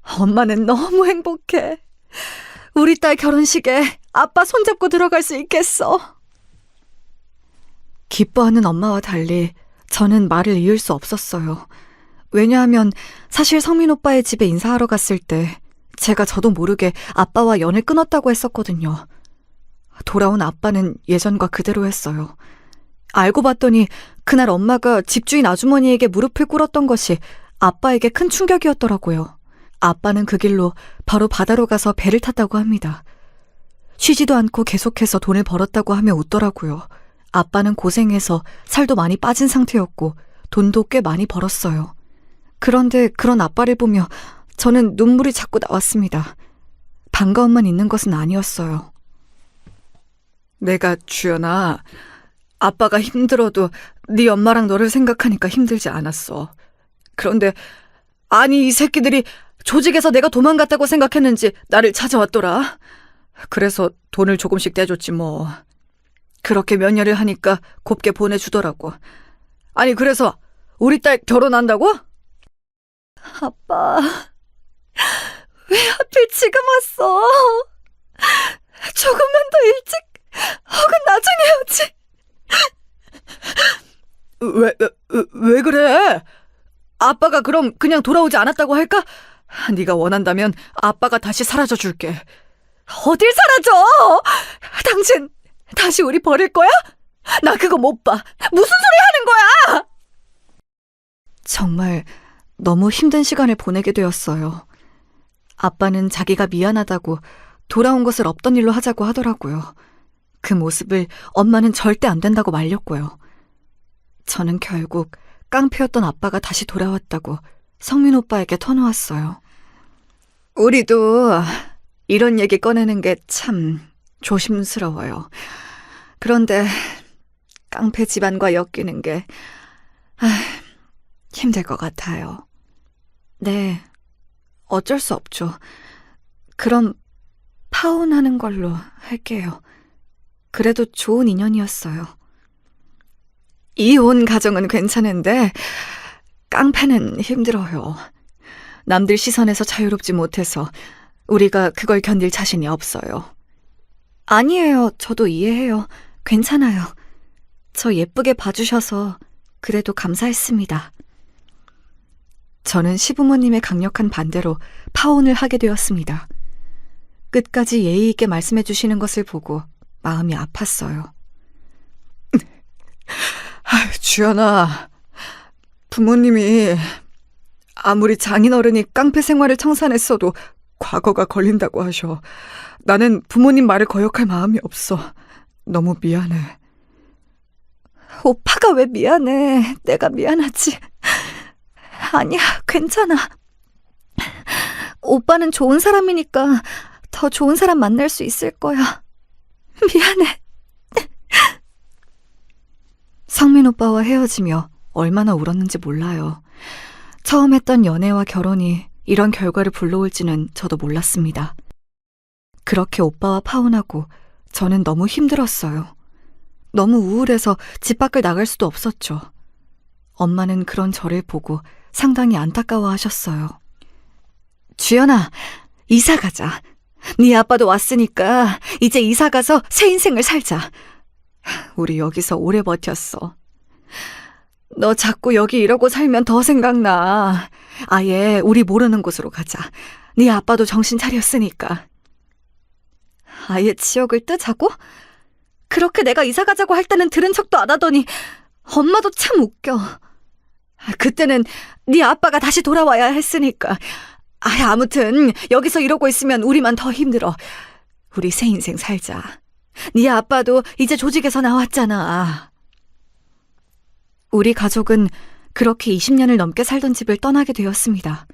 Speaker 3: 엄마는 너무 행복해. 우리 딸 결혼식에 아빠 손잡고 들어갈 수 있겠어. 기뻐하는 엄마와 달리 저는 말을 이을 수 없었어요. 왜냐하면 사실 성민 오빠의 집에 인사하러 갔을 때 제가 저도 모르게 아빠와 연을 끊었다고 했었거든요. 돌아온 아빠는 예전과 그대로였어요. 알고 봤더니 그날 엄마가 집주인 아주머니에게 무릎을 꿇었던 것이 아빠에게 큰 충격이었더라고요. 아빠는 그 길로 바로 바다로 가서 배를 탔다고 합니다. 쉬지도 않고 계속해서 돈을 벌었다고 하며 웃더라고요. 아빠는 고생해서 살도 많이 빠진 상태였고 돈도 꽤 많이 벌었어요. 그런데 그런 아빠를 보며 저는 눈물이 자꾸 나왔습니다. 반가움만 있는 것은 아니었어요. 내가 주연아, 아빠가 힘들어도 네 엄마랑 너를 생각하니까 힘들지 않았어. 그런데 아니 이 새끼들이 조직에서 내가 도망갔다고 생각했는지 나를 찾아왔더라. 그래서 돈을 조금씩 떼줬지 뭐. 그렇게 몇 년을 하니까 곱게 보내주더라고. 아니 그래서 우리 딸 결혼한다고? 아빠, 왜 하필 지금 왔어? 조금만 더 일찍 혹은 나중에 오지. 왜 그래? 아빠가 그럼 그냥 돌아오지 않았다고 할까? 네가 원한다면 아빠가 다시 사라져 줄게. 어딜 사라져? 당신 다시 우리 버릴 거야? 나 그거 못 봐. 무슨 소리 하는 거야? 정말 너무 힘든 시간을 보내게 되었어요. 아빠는 자기가 미안하다고 돌아온 것을 없던 일로 하자고 하더라고요. 그 모습을 엄마는 절대 안 된다고 말렸고요. 저는 결국 깡패였던 아빠가 다시 돌아왔다고 성민 오빠에게 터놓았어요. 우리도 이런 얘기 꺼내는 게 참 조심스러워요. 그런데 깡패 집안과 엮이는 게 힘들 것 같아요. 네, 어쩔 수 없죠. 그럼 파혼하는 걸로 할게요. 그래도 좋은 인연이었어요. 이혼 가정은 괜찮은데 깡패는 힘들어요. 남들 시선에서 자유롭지 못해서 우리가 그걸 견딜 자신이 없어요. 아니에요. 저도 이해해요. 괜찮아요. 저 예쁘게 봐주셔서 그래도 감사했습니다. 저는 시부모님의 강력한 반대로 파혼을 하게 되었습니다. 끝까지 예의 있게 말씀해 주시는 것을 보고 마음이 아팠어요. 주연아, 부모님이 아무리 장인어른이 깡패 생활을 청산했어도 과거가 걸린다고 하셔. 나는 부모님 말을 거역할 마음이 없어. 너무 미안해. 오빠가 왜 미안해? 내가 미안하지. 아니야, 괜찮아. 오빠는 좋은 사람이니까 더 좋은 사람 만날 수 있을 거야. 미안해. 성민 오빠와 헤어지며 얼마나 울었는지 몰라요. 처음 했던 연애와 결혼이 이런 결과를 불러올지는 저도 몰랐습니다. 그렇게 오빠와 파혼하고 저는 너무 힘들었어요. 너무 우울해서 집 밖을 나갈 수도 없었죠. 엄마는 그런 저를 보고 상당히 안타까워하셨어요. 주연아, 이사 가자. 네 아빠도 왔으니까 이제 이사 가서 새 인생을 살자. 우리 여기서 오래 버텼어. 너 자꾸 여기 이러고 살면 더 생각나. 아예 우리 모르는 곳으로 가자. 네 아빠도 정신 차렸으니까. 아예 지역을 뜨자고? 그렇게 내가 이사 가자고 할 때는 들은 척도 안 하더니 엄마도 참 웃겨. 그때는 네 아빠가 다시 돌아와야 했으니까. 아무튼 여기서 이러고 있으면 우리만 더 힘들어. 우리 새 인생 살자. 네 아빠도 이제 조직에서 나왔잖아. 우리 가족은 그렇게 20년을 넘게 살던 집을 떠나게 되었습니다.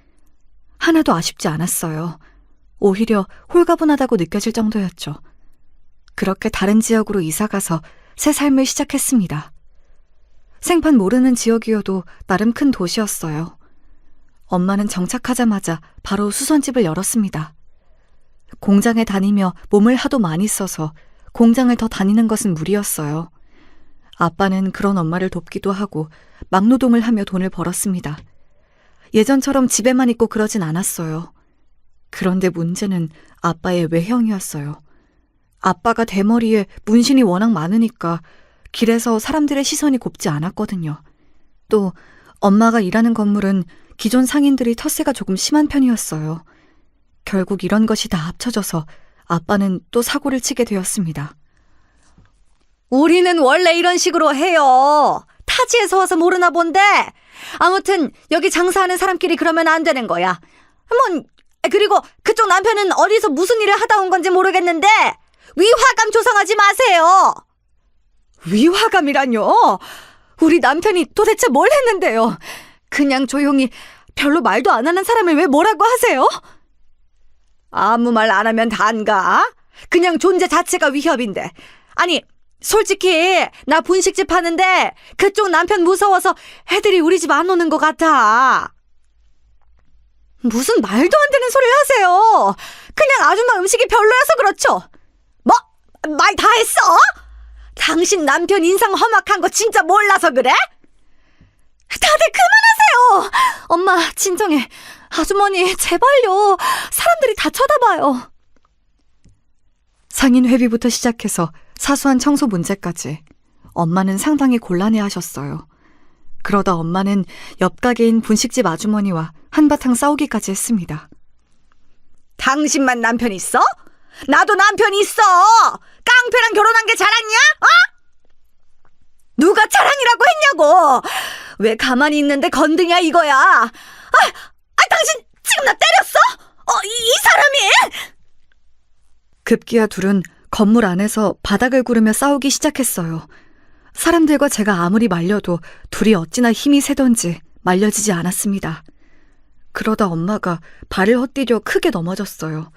Speaker 3: 하나도 아쉽지 않았어요. 오히려 홀가분하다고 느껴질 정도였죠. 그렇게 다른 지역으로 이사가서 새 삶을 시작했습니다. 생판 모르는 지역이어도 나름 큰 도시였어요. 엄마는 정착하자마자 바로 수선집을 열었습니다. 공장에 다니며 몸을 하도 많이 써서 공장을 더 다니는 것은 무리였어요. 아빠는 그런 엄마를 돕기도 하고 막노동을 하며 돈을 벌었습니다. 예전처럼 집에만 있고 그러진 않았어요. 그런데 문제는 아빠의 외형이었어요. 아빠가 대머리에 문신이 워낙 많으니까 길에서 사람들의 시선이 곱지 않았거든요. 또 엄마가 일하는 건물은 기존 상인들이 텃세가 조금 심한 편이었어요. 결국 이런 것이 다 합쳐져서 아빠는 또 사고를 치게 되었습니다. 우리는 원래 이런 식으로 해요. 타지에서 와서 모르나 본데. 아무튼 여기 장사하는 사람끼리 그러면 안 되는 거야. 그리고 그쪽 남편은 어디서 무슨 일을 하다 온 건지 모르겠는데 위화감 조성하지 마세요. 위화감이라뇨? 우리 남편이 도대체 뭘 했는데요? 그냥 조용히 별로 말도 안 하는 사람을 왜 뭐라고 하세요? 아무 말 안 하면 단가? 그냥 존재 자체가 위협인데. 아니, 솔직히 나 분식집 하는데 그쪽 남편 무서워서 애들이 우리 집 안 오는 것 같아. 무슨 말도 안 되는 소리를 하세요. 그냥 아줌마 음식이 별로여서 그렇죠. 뭐? 말 다 했어? 당신 남편 인상 험악한 거 진짜 몰라서 그래? 다들 그만하세요. 엄마 진정해. 아주머니 제발요. 사람들이 다 쳐다봐요. 상인 회비부터 시작해서 사소한 청소 문제까지 엄마는 상당히 곤란해하셨어요. 그러다 엄마는 옆 가게인 분식집 아주머니와 한바탕 싸우기까지 했습니다. 당신만 남편 있어? 나도 남편 있어. 깡패랑 결혼한 게 자랑이야? 누가 자랑이라고 했냐고. 왜 가만히 있는데 건드냐 이거야. 당신 지금 나 때렸어? 이 사람이? 급기야 둘은 건물 안에서 바닥을 구르며 싸우기 시작했어요. 사람들과 제가 아무리 말려도 둘이 어찌나 힘이 세던지 말려지지 않았습니다. 그러다 엄마가 발을 헛디뎌 크게 넘어졌어요.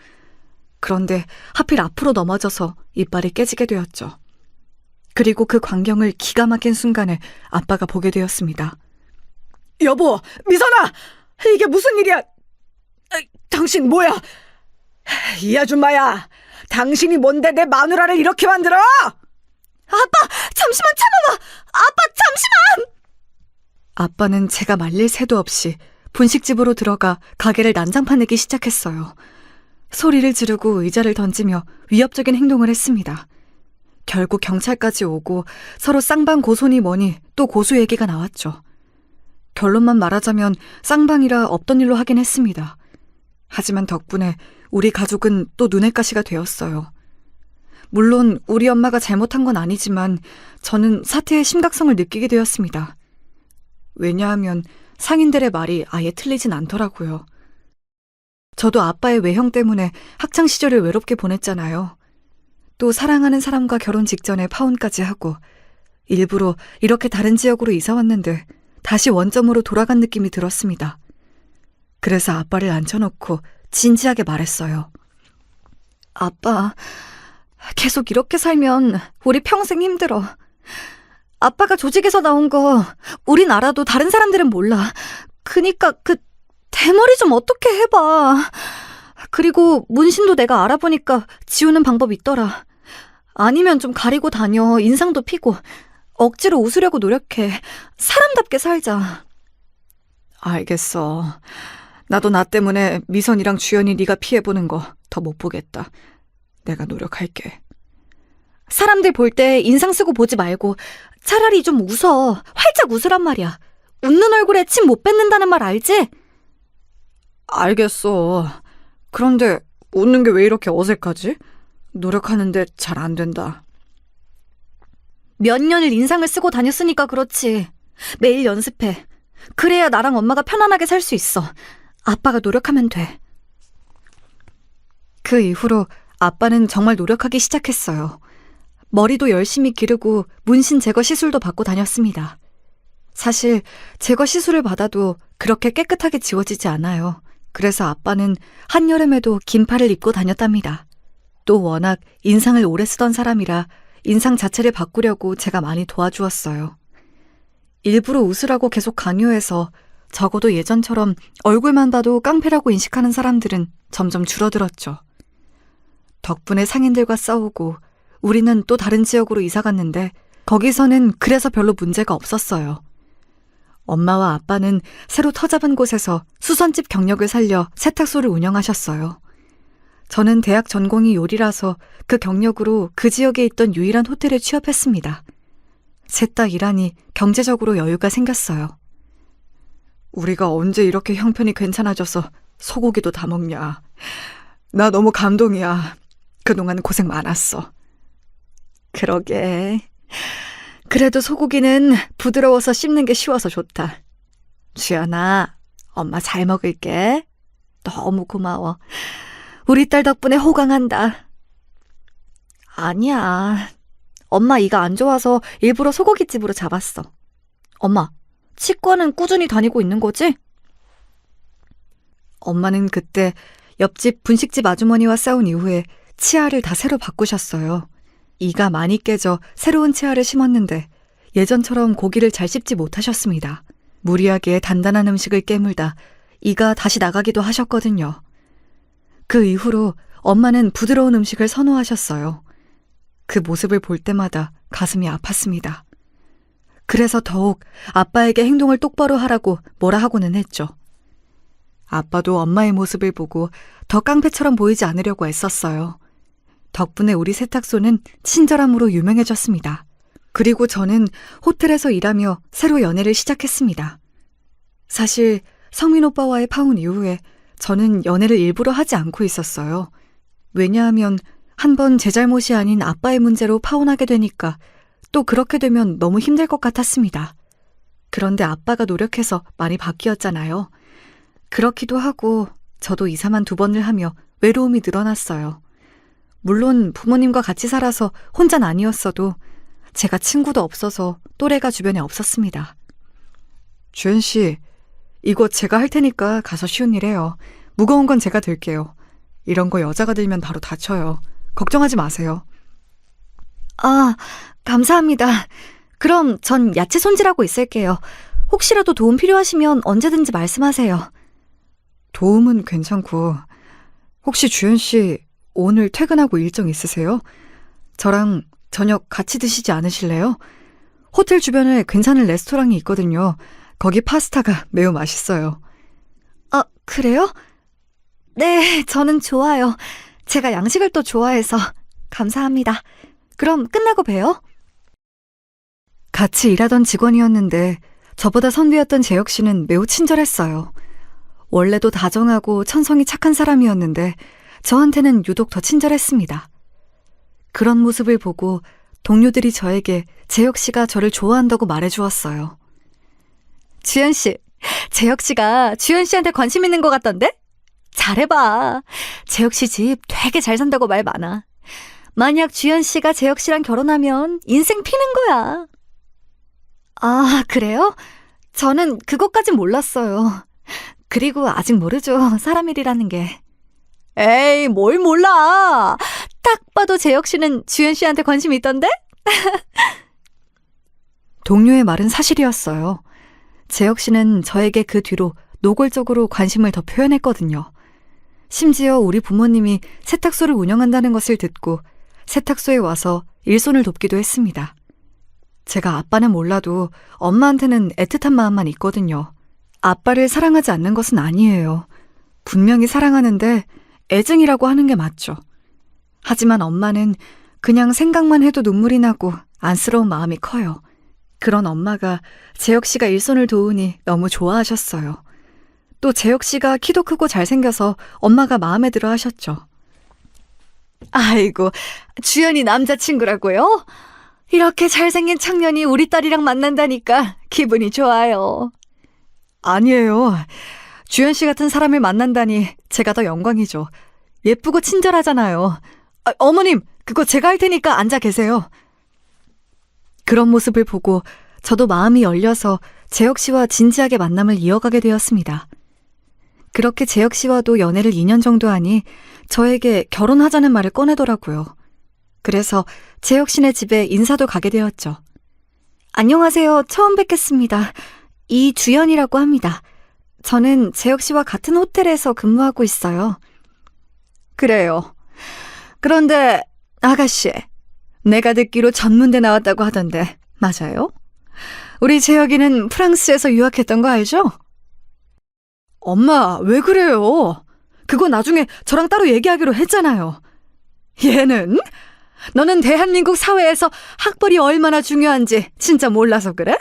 Speaker 3: 그런데 하필 앞으로 넘어져서 이빨이 깨지게 되었죠. 그리고 그 광경을 기가 막힌 순간에 아빠가 보게 되었습니다. 여보, 미선아! 이게 무슨 일이야? 당신 뭐야? 이 아줌마야! 당신이 뭔데 내 마누라를 이렇게 만들어? 아빠! 잠시만 참아봐! 아빠 잠시만! 아빠는 제가 말릴 새도 없이 분식집으로 들어가 가게를 난장판내기 시작했어요. 소리를 지르고 의자를 던지며 위협적인 행동을 했습니다. 결국 경찰까지 오고 서로 쌍방 고소니 뭐니 또 고소 얘기가 나왔죠. 결론만 말하자면 쌍방이라 없던 일로 하긴 했습니다. 하지만 덕분에 우리 가족은 또 눈의 가시가 되었어요. 물론 우리 엄마가 잘못한 건 아니지만 저는 사태의 심각성을 느끼게 되었습니다. 왜냐하면 상인들의 말이 아예 틀리진 않더라고요. 저도 아빠의 외형 때문에 학창시절을 외롭게 보냈잖아요. 또 사랑하는 사람과 결혼 직전에 파혼까지 하고 일부러 이렇게 다른 지역으로 이사 왔는데 다시 원점으로 돌아간 느낌이 들었습니다. 그래서 아빠를 앉혀놓고 진지하게 말했어요. 아빠, 계속 이렇게 살면 우리 평생 힘들어. 아빠가 조직에서 나온 거 우린 알아도 다른 사람들은 몰라. 그니까 그 대머리 좀 어떻게 해봐. 그리고 문신도 내가 알아보니까 지우는 방법 있더라. 아니면 좀 가리고 다녀. 인상도 피고. 억지로 웃으려고 노력해. 사람답게 살자. 알겠어. 나도 나 때문에 미선이랑 주연이 네가 피해보는 거 더 못 보겠다. 내가 노력할게.
Speaker 4: 사람들 볼 때 인상 쓰고 보지 말고 차라리 좀 웃어. 활짝 웃으란 말이야. 웃는 얼굴에 침 못 뱉는다는 말 알지?
Speaker 3: 알겠어. 그런데 웃는 게 왜 이렇게 어색하지? 노력하는데 잘 안 된다.
Speaker 4: 몇 년을 인상을 쓰고 다녔으니까 그렇지. 매일 연습해. 그래야 나랑 엄마가 편안하게 살 수 있어. 아빠가 노력하면 돼.
Speaker 3: 그 이후로 아빠는 정말 노력하기 시작했어요.
Speaker 4: 머리도 열심히 기르고 문신 제거 시술도 받고 다녔습니다.
Speaker 3: 사실 제거 시술을 받아도 그렇게 깨끗하게 지워지지 않아요. 그래서 아빠는 한여름에도 긴팔을 입고 다녔답니다. 또 워낙 인상을 오래 쓰던 사람이라 인상 자체를 바꾸려고 제가 많이 도와주었어요. 일부러 웃으라고 계속 강요해서 적어도 예전처럼 얼굴만 봐도 깡패라고 인식하는 사람들은 점점 줄어들었죠. 덕분에 상인들과 싸우고 우리는 또 다른 지역으로 이사 갔는데 거기서는 그래서 별로 문제가 없었어요. 엄마와 아빠는 새로 터잡은 곳에서 수선집 경력을 살려 세탁소를 운영하셨어요. 저는 대학 전공이 요리라서 그 경력으로 그 지역에 있던 유일한 호텔에 취업했습니다. 셋 다 일하니 경제적으로 여유가 생겼어요. 우리가 언제 이렇게 형편이 괜찮아져서 소고기도 다 먹냐. 나 너무 감동이야. 그동안 고생 많았어.
Speaker 4: 그러게. 그래도 소고기는 부드러워서 씹는 게 쉬워서 좋다.
Speaker 3: 주연아, 엄마 잘 먹을게.
Speaker 4: 너무 고마워. 우리 딸 덕분에 호강한다. 아니야. 엄마 이가 안 좋아서 일부러 소고기집으로 잡았어. 엄마, 치과는 꾸준히 다니고 있는 거지?
Speaker 3: 엄마는 그때 옆집 분식집 아주머니와 싸운 이후에 치아를 다 새로 바꾸셨어요. 이가 많이 깨져 새로운 치아를 심었는데 예전처럼 고기를 잘 씹지 못하셨습니다. 무리하게 단단한 음식을 깨물다 이가 다시 나가기도 하셨거든요. 그 이후로 엄마는 부드러운 음식을 선호하셨어요. 그 모습을 볼 때마다 가슴이 아팠습니다. 그래서 더욱 아빠에게 행동을 똑바로 하라고 뭐라 하고는 했죠. 아빠도 엄마의 모습을 보고 더 깡패처럼 보이지 않으려고 애썼어요. 덕분에 우리 세탁소는 친절함으로 유명해졌습니다. 그리고 저는 호텔에서 일하며 새로 연애를 시작했습니다. 사실 성민 오빠와의 파혼 이후에 저는 연애를 일부러 하지 않고 있었어요. 왜냐하면 한번 제 잘못이 아닌 아빠의 문제로 파혼하게 되니까 또 그렇게 되면 너무 힘들 것 같았습니다. 그런데 아빠가 노력해서 많이 바뀌었잖아요. 그렇기도 하고 저도 이사만 2번을 하며 외로움이 늘어났어요. 물론 부모님과 같이 살아서 혼자는 아니었어도 제가 친구도 없어서 또래가 주변에 없었습니다. 주연 씨, 이거 제가 할 테니까 가서 쉬운 일 해요. 무거운 건 제가 들게요. 이런 거 여자가 들면 바로 다쳐요. 걱정하지 마세요.
Speaker 4: 아, 감사합니다. 그럼 전 야채 손질하고 있을게요. 혹시라도 도움 필요하시면 언제든지 말씀하세요.
Speaker 3: 도움은 괜찮고 혹시 주연 씨 오늘 퇴근하고 일정 있으세요? 저랑 저녁 같이 드시지 않으실래요? 호텔 주변에 괜찮은 레스토랑이 있거든요. 거기 파스타가 매우 맛있어요.
Speaker 4: 아, 그래요? 네, 저는 좋아요. 제가 양식을 또 좋아해서. 감사합니다. 그럼 끝나고 봬요.
Speaker 3: 같이 일하던 직원이었는데 저보다 선배였던 재혁 씨는 매우 친절했어요. 원래도 다정하고 천성이 착한 사람이었는데 저한테는 유독 더 친절했습니다. 그런 모습을 보고 동료들이 저에게 재혁 씨가 저를 좋아한다고 말해주었어요.
Speaker 4: 주연 씨, 재혁 씨가 주연 씨한테 관심 있는 것 같던데? 잘해봐. 재혁 씨 집 되게 잘 산다고 말 많아. 만약 주연 씨가 재혁 씨랑 결혼하면 인생 피는 거야. 아, 그래요? 저는 그것까진 몰랐어요. 그리고 아직 모르죠. 사람 일이라는 게. 에이, 뭘 몰라. 딱 봐도 재혁 씨는 주연 씨한테 관심이 있던데?
Speaker 3: 동료의 말은 사실이었어요. 재혁 씨는 저에게 그 뒤로 노골적으로 관심을 더 표현했거든요. 심지어 우리 부모님이 세탁소를 운영한다는 것을 듣고 세탁소에 와서 일손을 돕기도 했습니다. 제가 아빠는 몰라도 엄마한테는 애틋한 마음만 있거든요. 아빠를 사랑하지 않는 것은 아니에요. 분명히 사랑하는데 애증이라고 하는 게 맞죠. 하지만 엄마는 그냥 생각만 해도 눈물이 나고 안쓰러운 마음이 커요. 그런 엄마가 재혁 씨가 일손을 도우니 너무 좋아하셨어요. 또 재혁 씨가 키도 크고 잘생겨서 엄마가 마음에 들어 하셨죠. 아이고, 주연이 남자친구라고요? 이렇게 잘생긴 청년이 우리 딸이랑 만난다니까 기분이 좋아요. 아니에요. 주연 씨 같은 사람을 만난다니 제가 더 영광이죠. 예쁘고 친절하잖아요. 어머님, 그거 제가 할 테니까 앉아 계세요. 그런 모습을 보고 저도 마음이 열려서 재혁 씨와 진지하게 만남을 이어가게 되었습니다. 그렇게 재혁 씨와도 연애를 2년 정도 하니 저에게 결혼하자는 말을 꺼내더라고요. 그래서 재혁 씨네 집에 인사도 가게 되었죠. 안녕하세요. 처음 뵙겠습니다. 이주연이라고 합니다. 저는 재혁 씨와 같은 호텔에서 근무하고 있어요. 그래요. 그런데 아가씨, 내가 듣기로 전문대 나왔다고 하던데 맞아요? 우리 재혁이는 프랑스에서 유학했던 거 알죠? 엄마, 왜 그래요? 그거 나중에 저랑 따로 얘기하기로 했잖아요. 얘는? 너는 대한민국 사회에서 학벌이 얼마나 중요한지 진짜 몰라서 그래?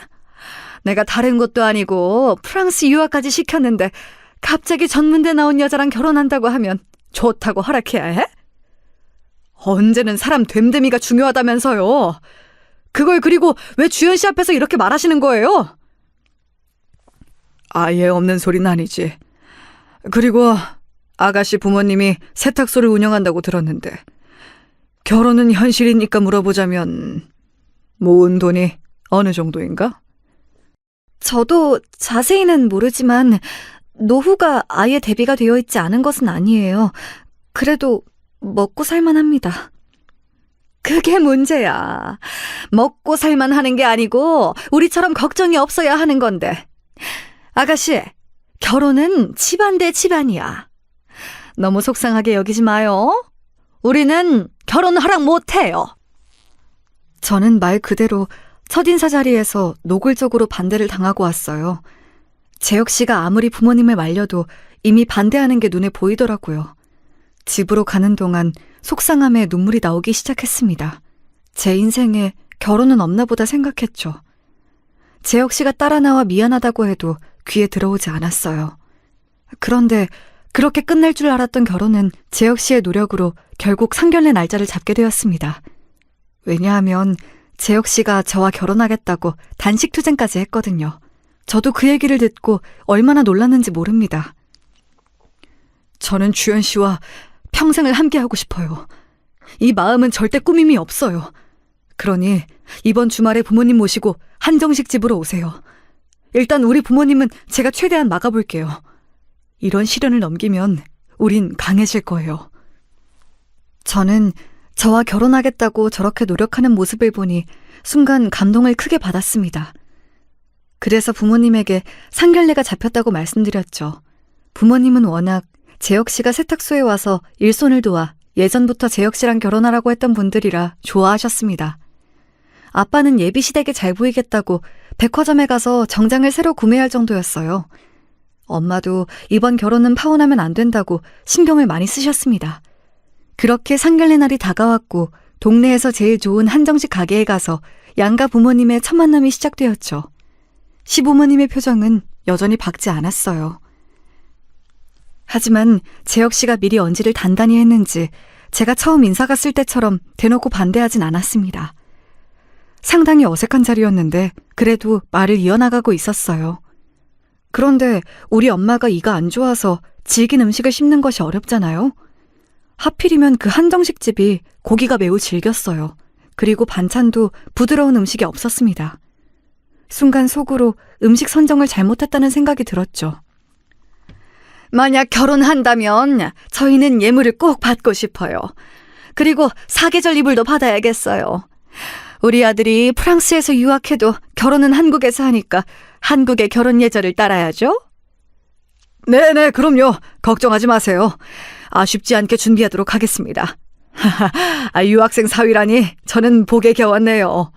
Speaker 3: 내가 다른 것도 아니고 프랑스 유학까지 시켰는데 갑자기 전문대 나온 여자랑 결혼한다고 하면 좋다고 허락해야 해? 언제는 사람 됨됨이가 중요하다면서요. 그걸 그리고 왜 주연 씨 앞에서 이렇게 말하시는 거예요? 아예 없는 소리는 아니지. 그리고 아가씨 부모님이 세탁소를 운영한다고 들었는데 결혼은 현실이니까 물어보자면 모은 돈이 어느 정도인가? 저도 자세히는 모르지만 노후가 아예 대비가 되어 있지 않은 것은 아니에요. 그래도 먹고 살만합니다. 그게 문제야. 먹고 살만하는 게 아니고 우리처럼 걱정이 없어야 하는 건데. 아가씨, 결혼은 집안 대 집안이야. 너무 속상하게 여기지 마요. 우리는 결혼 허락 못해요. 저는 말 그대로 첫인사 자리에서 노골적으로 반대를 당하고 왔어요. 재혁 씨가 아무리 부모님을 말려도 이미 반대하는 게 눈에 보이더라고요. 집으로 가는 동안 속상함에 눈물이 나오기 시작했습니다. 제 인생에 결혼은 없나 보다 생각했죠. 재혁 씨가 따라 나와 미안하다고 해도 귀에 들어오지 않았어요. 그런데 그렇게 끝날 줄 알았던 결혼은 재혁 씨의 노력으로 결국 상견례 날짜를 잡게 되었습니다. 왜냐하면 재혁 씨가 저와 결혼하겠다고 단식 투쟁까지 했거든요. 저도 그 얘기를 듣고 얼마나 놀랐는지 모릅니다. 저는 주연 씨와 평생을 함께하고 싶어요. 이 마음은 절대 꾸밈이 없어요. 그러니 이번 주말에 부모님 모시고 한정식 집으로 오세요. 일단 우리 부모님은 제가 최대한 막아볼게요. 이런 시련을 넘기면 우린 강해질 거예요. 저는 저와 결혼하겠다고 저렇게 노력하는 모습을 보니 순간 감동을 크게 받았습니다. 그래서 부모님에게 상견례가 잡혔다고 말씀드렸죠. 부모님은 워낙 재혁 씨가 세탁소에 와서 일손을 도와 예전부터 재혁 씨랑 결혼하라고 했던 분들이라 좋아하셨습니다. 아빠는 예비시댁에 잘 보이겠다고 백화점에 가서 정장을 새로 구매할 정도였어요. 엄마도 이번 결혼은 파혼하면 안 된다고 신경을 많이 쓰셨습니다. 그렇게 상견례 날이 다가왔고 동네에서 제일 좋은 한정식 가게에 가서 양가 부모님의 첫 만남이 시작되었죠. 시부모님의 표정은 여전히 밝지 않았어요. 하지만 재혁 씨가 미리 언지를 단단히 했는지 제가 처음 인사 갔을 때처럼 대놓고 반대하진 않았습니다. 상당히 어색한 자리였는데 그래도 말을 이어나가고 있었어요. 그런데 우리 엄마가 이가 안 좋아서 질긴 음식을 씹는 것이 어렵잖아요. 하필이면 그 한정식집이 고기가 매우 질겼어요. 그리고 반찬도 부드러운 음식이 없었습니다. 순간 속으로 음식 선정을 잘못했다는 생각이 들었죠. 만약 결혼한다면 저희는 예물을 꼭 받고 싶어요. 그리고 사계절 이불도 받아야겠어요. 우리 아들이 프랑스에서 유학해도 결혼은 한국에서 하니까 한국의 결혼 예절을 따라야죠. 네네, 그럼요. 걱정하지 마세요. 아쉽지 않게 준비하도록 하겠습니다. 유학생 사위라니 저는 복에 겨웠네요.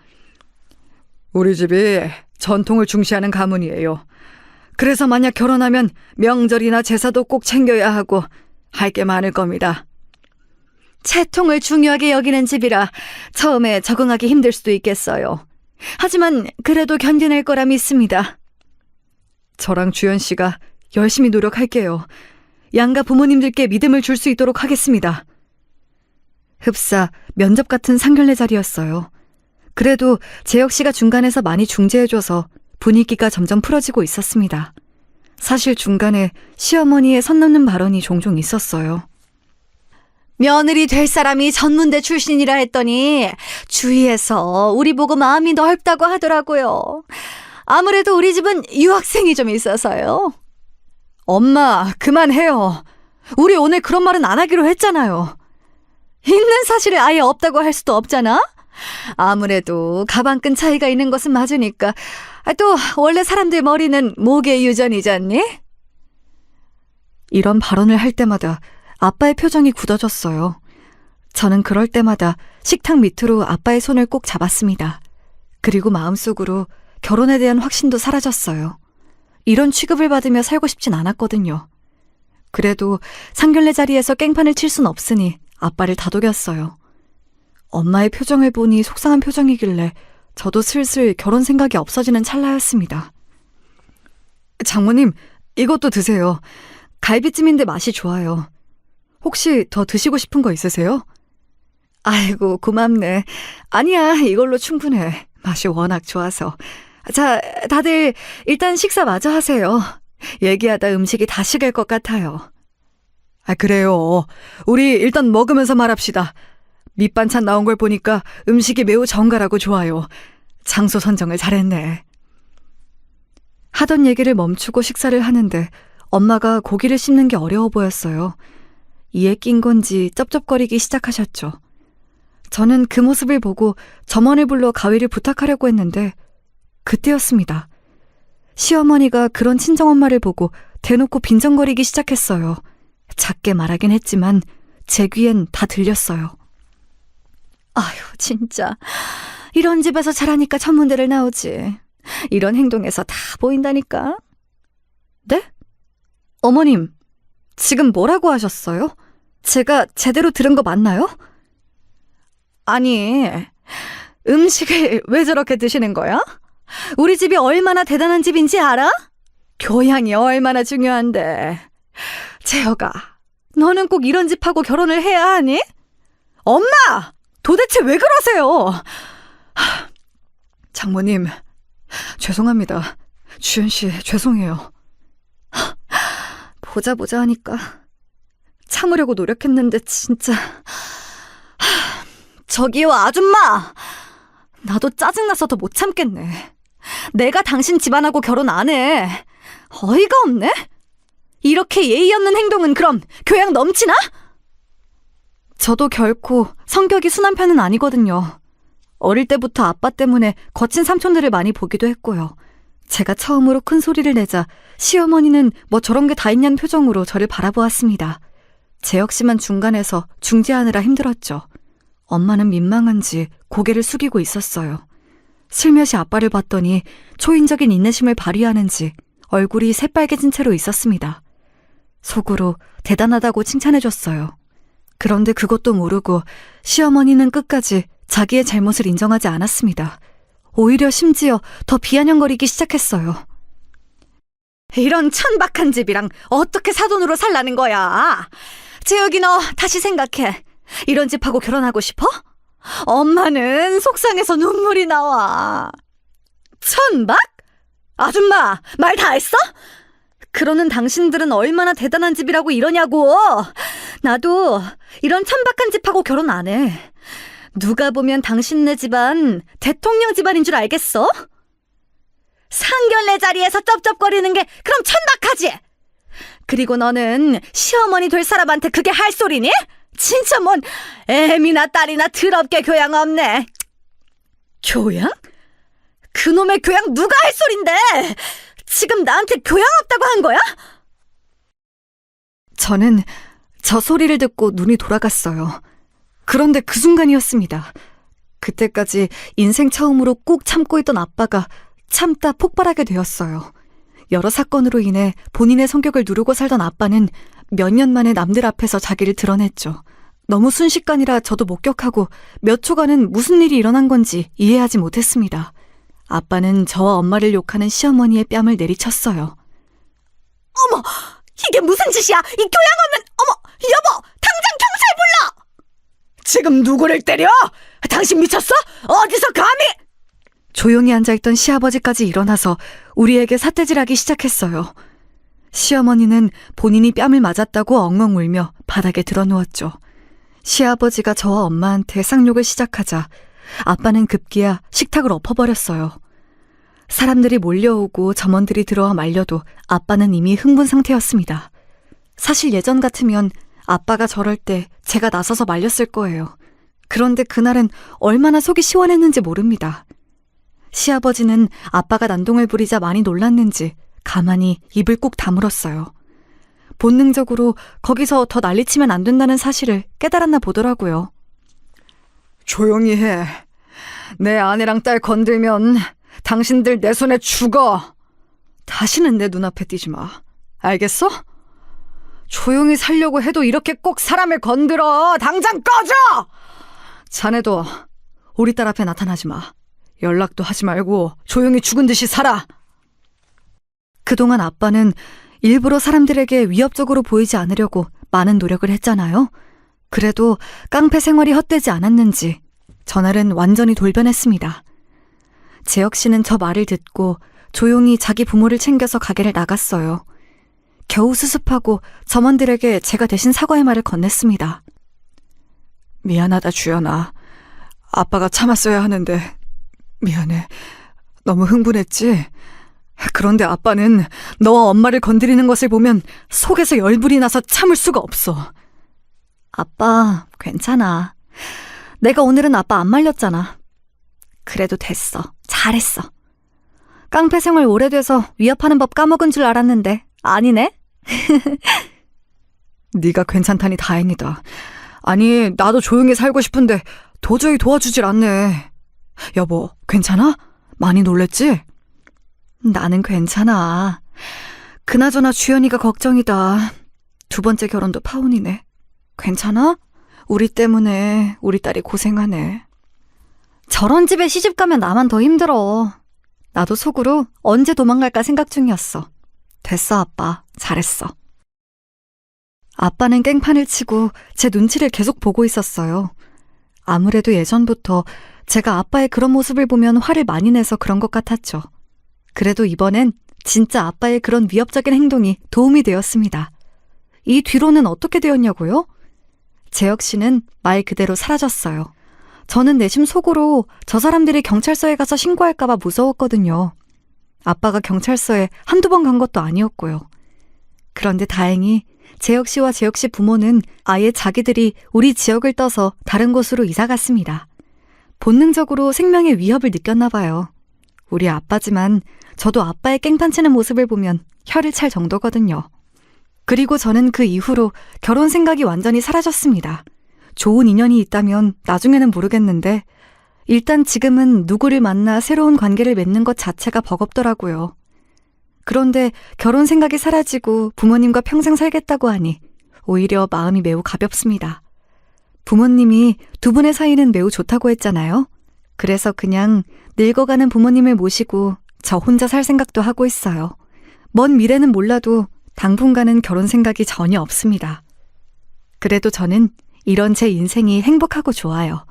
Speaker 3: 우리 집이 전통을 중시하는 가문이에요. 그래서 만약 결혼하면 명절이나 제사도 꼭 챙겨야 하고 할 게 많을 겁니다.
Speaker 4: 채통을 중요하게 여기는 집이라 처음에 적응하기 힘들 수도 있겠어요. 하지만 그래도 견뎌낼 거라 믿습니다.
Speaker 3: 저랑 주연 씨가 열심히 노력할게요. 양가 부모님들께 믿음을 줄 수 있도록 하겠습니다. 흡사 면접 같은 상견례 자리였어요. 그래도 재혁 씨가 중간에서 많이 중재해줘서 분위기가 점점 풀어지고 있었습니다. 사실 중간에 시어머니의 선 넘는 발언이 종종 있었어요.
Speaker 4: 며느리 될 사람이 전문대 출신이라 했더니 주위에서 우리 보고 마음이 넓다고 하더라고요. 아무래도 우리 집은 유학생이 좀 있어서요.
Speaker 3: 엄마, 그만해요. 우리 오늘 그런 말은 안 하기로 했잖아요.
Speaker 4: 있는 사실을 아예 없다고 할 수도 없잖아? 아무래도 가방끈 차이가 있는 것은 맞으니까. 또 원래 사람들 머리는 목의 유전이잖니?
Speaker 3: 이런 발언을 할 때마다 아빠의 표정이 굳어졌어요. 저는 그럴 때마다 식탁 밑으로 아빠의 손을 꼭 잡았습니다. 그리고 마음속으로 결혼에 대한 확신도 사라졌어요. 이런 취급을 받으며 살고 싶진 않았거든요. 그래도 상견례 자리에서 깽판을 칠 순 없으니 아빠를 다독였어요. 엄마의 표정을 보니 속상한 표정이길래 저도 슬슬 결혼 생각이 없어지는 찰나였습니다. 장모님, 이것도 드세요. 갈비찜인데 맛이 좋아요. 혹시 더 드시고 싶은 거 있으세요? 아이고, 고맙네. 아니야, 이걸로 충분해. 맛이 워낙 좋아서. 자, 다들 일단 식사 마저 하세요. 얘기하다 음식이 다 식을 것 같아요. 그래요. 우리 일단 먹으면서 말합시다. 밑반찬 나온 걸 보니까 음식이 매우 정갈하고 좋아요. 장소 선정을 잘했네. 하던 얘기를 멈추고 식사를 하는데 엄마가 고기를 씹는 게 어려워 보였어요. 이에 낀 건지 쩝쩝거리기 시작하셨죠. 저는 그 모습을 보고 점원을 불러 가위를 부탁하려고 했는데 그때였습니다. 시어머니가 그런 친정엄마를 보고 대놓고 빈정거리기 시작했어요. 작게 말하긴 했지만 제 귀엔 다 들렸어요.
Speaker 4: 아휴, 진짜. 이런 집에서 자라니까 천문대를 나오지. 이런 행동에서 다 보인다니까.
Speaker 3: 네? 어머님, 지금 뭐라고 하셨어요? 제가 제대로 들은 거 맞나요?
Speaker 4: 아니, 음식을 왜 저렇게 드시는 거야? 우리 집이 얼마나 대단한 집인지 알아? 교양이 얼마나 중요한데. 재혁아, 너는 꼭 이런 집하고 결혼을 해야 하니? 엄마! 도대체 왜 그러세요?
Speaker 3: 장모님, 죄송합니다. 주연 씨, 죄송해요. 보자 하니까 참으려고 노력했는데 진짜.
Speaker 4: 저기요, 아줌마! 나도 짜증나서 더 못 참겠네. 내가 당신 집안하고 결혼 안 해. 어이가 없네? 이렇게 예의 없는 행동은 그럼 교양 넘치나?
Speaker 3: 저도 결코 성격이 순한 편은 아니거든요. 어릴 때부터 아빠 때문에 거친 삼촌들을 많이 보기도 했고요. 제가 처음으로 큰 소리를 내자 시어머니는 뭐 저런 게 다 있냐는 표정으로 저를 바라보았습니다. 제 역시만 중간에서 중재하느라 힘들었죠. 엄마는 민망한지 고개를 숙이고 있었어요. 슬며시 아빠를 봤더니 초인적인 인내심을 발휘하는지 얼굴이 새빨개진 채로 있었습니다. 속으로 대단하다고 칭찬해줬어요. 그런데 그것도 모르고 시어머니는 끝까지 자기의 잘못을 인정하지 않았습니다. 오히려 심지어 더 비아냥거리기 시작했어요.
Speaker 4: 이런 천박한 집이랑 어떻게 사돈으로 살라는 거야? 재혁이, 너 다시 생각해. 이런 집하고 결혼하고 싶어? 엄마는 속상해서 눈물이 나와. 천박? 아줌마, 말 다 했어? 그러는 당신들은 얼마나 대단한 집이라고 이러냐고. 나도 이런 천박한 집하고 결혼 안 해. 누가 보면 당신네 집안 대통령 집안인 줄 알겠어? 상견례 자리에서 쩝쩝거리는 게 그럼 천박하지? 그리고 너는 시어머니 될 사람한테 그게 할 소리니? 진짜 뭔 애미나 딸이나 더럽게 교양 없네. 교양? 그놈의 교양 누가 할 소린데? 지금 나한테 교양 없다고 한 거야?
Speaker 3: 저는 저 소리를 듣고 눈이 돌아갔어요. 그런데 그 순간이었습니다. 그때까지 인생 처음으로 꾹 참고 있던 아빠가 참다 폭발하게 되었어요. 여러 사건으로 인해 본인의 성격을 누르고 살던 아빠는 몇 년 만에 남들 앞에서 자기를 드러냈죠. 너무 순식간이라 저도 목격하고 몇 초간은 무슨 일이 일어난 건지 이해하지 못했습니다. 아빠는 저와 엄마를 욕하는 시어머니의 뺨을 내리쳤어요.
Speaker 4: 어머, 이게 무슨 짓이야? 이 교양 없는, 어머, 여보, 당장 경찰 불러!
Speaker 3: 지금 누구를 때려? 당신 미쳤어? 어디서 감히? 조용히 앉아있던 시아버지까지 일어나서 우리에게 삿대질하기 시작했어요. 시어머니는 본인이 뺨을 맞았다고 엉엉 울며 바닥에 드러누웠죠. 시아버지가 저와 엄마한테 쌍욕을 시작하자 아빠는 급기야 식탁을 엎어버렸어요. 사람들이 몰려오고 점원들이 들어와 말려도 아빠는 이미 흥분 상태였습니다. 사실 예전 같으면 아빠가 저럴 때 제가 나서서 말렸을 거예요. 그런데 그날은 얼마나 속이 시원했는지 모릅니다. 시아버지는 아빠가 난동을 부리자 많이 놀랐는지 가만히 입을 꾹 다물었어요. 본능적으로 거기서 더 난리치면 안 된다는 사실을 깨달았나 보더라고요. 조용히 해. 내 아내랑 딸 건들면 당신들 내 손에 죽어. 다시는 내 눈앞에 띄지 마. 알겠어? 조용히 살려고 해도 이렇게 꼭 사람을 건드려. 당장 꺼져! 자네도 우리 딸 앞에 나타나지 마. 연락도 하지 말고 조용히 죽은 듯이 살아. 그동안 아빠는 일부러 사람들에게 위협적으로 보이지 않으려고 많은 노력을 했잖아요. 그래도 깡패 생활이 헛되지 않았는지 전날은 완전히 돌변했습니다. 재혁 씨는 저 말을 듣고 조용히 자기 부모를 챙겨서 가게를 나갔어요. 겨우 수습하고 점원들에게 제가 대신 사과의 말을 건넸습니다. 미안하다, 주연아. 아빠가 참았어야 하는데 미안해. 너무 흥분했지? 그런데 아빠는 너와 엄마를 건드리는 것을 보면 속에서 열불이 나서 참을 수가 없어.
Speaker 4: 아빠, 괜찮아. 내가 오늘은 아빠 안 말렸잖아. 그래도 됐어. 잘했어. 깡패 생활 오래돼서 위협하는 법 까먹은 줄 알았는데 아니네?
Speaker 3: 네가 괜찮다니 다행이다. 아니, 나도 조용히 살고 싶은데 도저히 도와주질 않네. 여보, 괜찮아? 많이 놀랬지? 나는 괜찮아. 그나저나 주연이가 걱정이다. 2번째 결혼도 파혼이네. 괜찮아? 우리 때문에 우리 딸이 고생하네.
Speaker 4: 저런 집에 시집 가면 나만 더 힘들어. 나도 속으로 언제 도망갈까 생각 중이었어.
Speaker 3: 됐어, 아빠. 잘했어. 아빠는 깽판을 치고 제 눈치를 계속 보고 있었어요. 아무래도 예전부터 제가 아빠의 그런 모습을 보면 화를 많이 내서 그런 것 같았죠. 그래도 이번엔 진짜 아빠의 그런 위협적인 행동이 도움이 되었습니다. 이 뒤로는 어떻게 되었냐고요? 재혁 씨는 말 그대로 사라졌어요. 저는 내심 속으로 저 사람들이 경찰서에 가서 신고할까봐 무서웠거든요. 아빠가 경찰서에 한두 번 간 것도 아니었고요. 그런데 다행히 재혁 씨와 재혁 씨 부모는 아예 자기들이 우리 지역을 떠서 다른 곳으로 이사 갔습니다. 본능적으로 생명의 위협을 느꼈나 봐요. 우리 아빠지만 저도 아빠의 깽판치는 모습을 보면 혀를 찰 정도거든요. 그리고 저는 그 이후로 결혼 생각이 완전히 사라졌습니다. 좋은 인연이 있다면 나중에는 모르겠는데 일단 지금은 누구를 만나 새로운 관계를 맺는 것 자체가 버겁더라고요. 그런데 결혼 생각이 사라지고 부모님과 평생 살겠다고 하니 오히려 마음이 매우 가볍습니다. 부모님이 2분의 사이는 매우 좋다고 했잖아요. 그래서 그냥 늙어가는 부모님을 모시고 저 혼자 살 생각도 하고 있어요. 먼 미래는 몰라도 당분간은 결혼 생각이 전혀 없습니다. 그래도 저는 이런 제 인생이 행복하고 좋아요.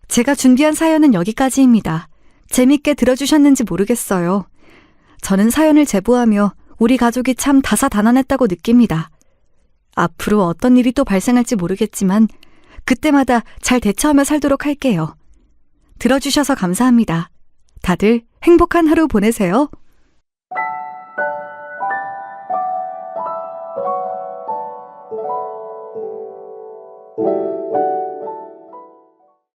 Speaker 3: 제가 준비한 사연은 여기까지입니다. 재밌게 들어주셨는지 모르겠어요. 저는 사연을 제보하며 우리 가족이 참 다사다난했다고 느낍니다. 앞으로 어떤 일이 또 발생할지 모르겠지만 그때마다 잘 대처하며 살도록 할게요. 들어주셔서 감사합니다. 다들 행복한 하루 보내세요.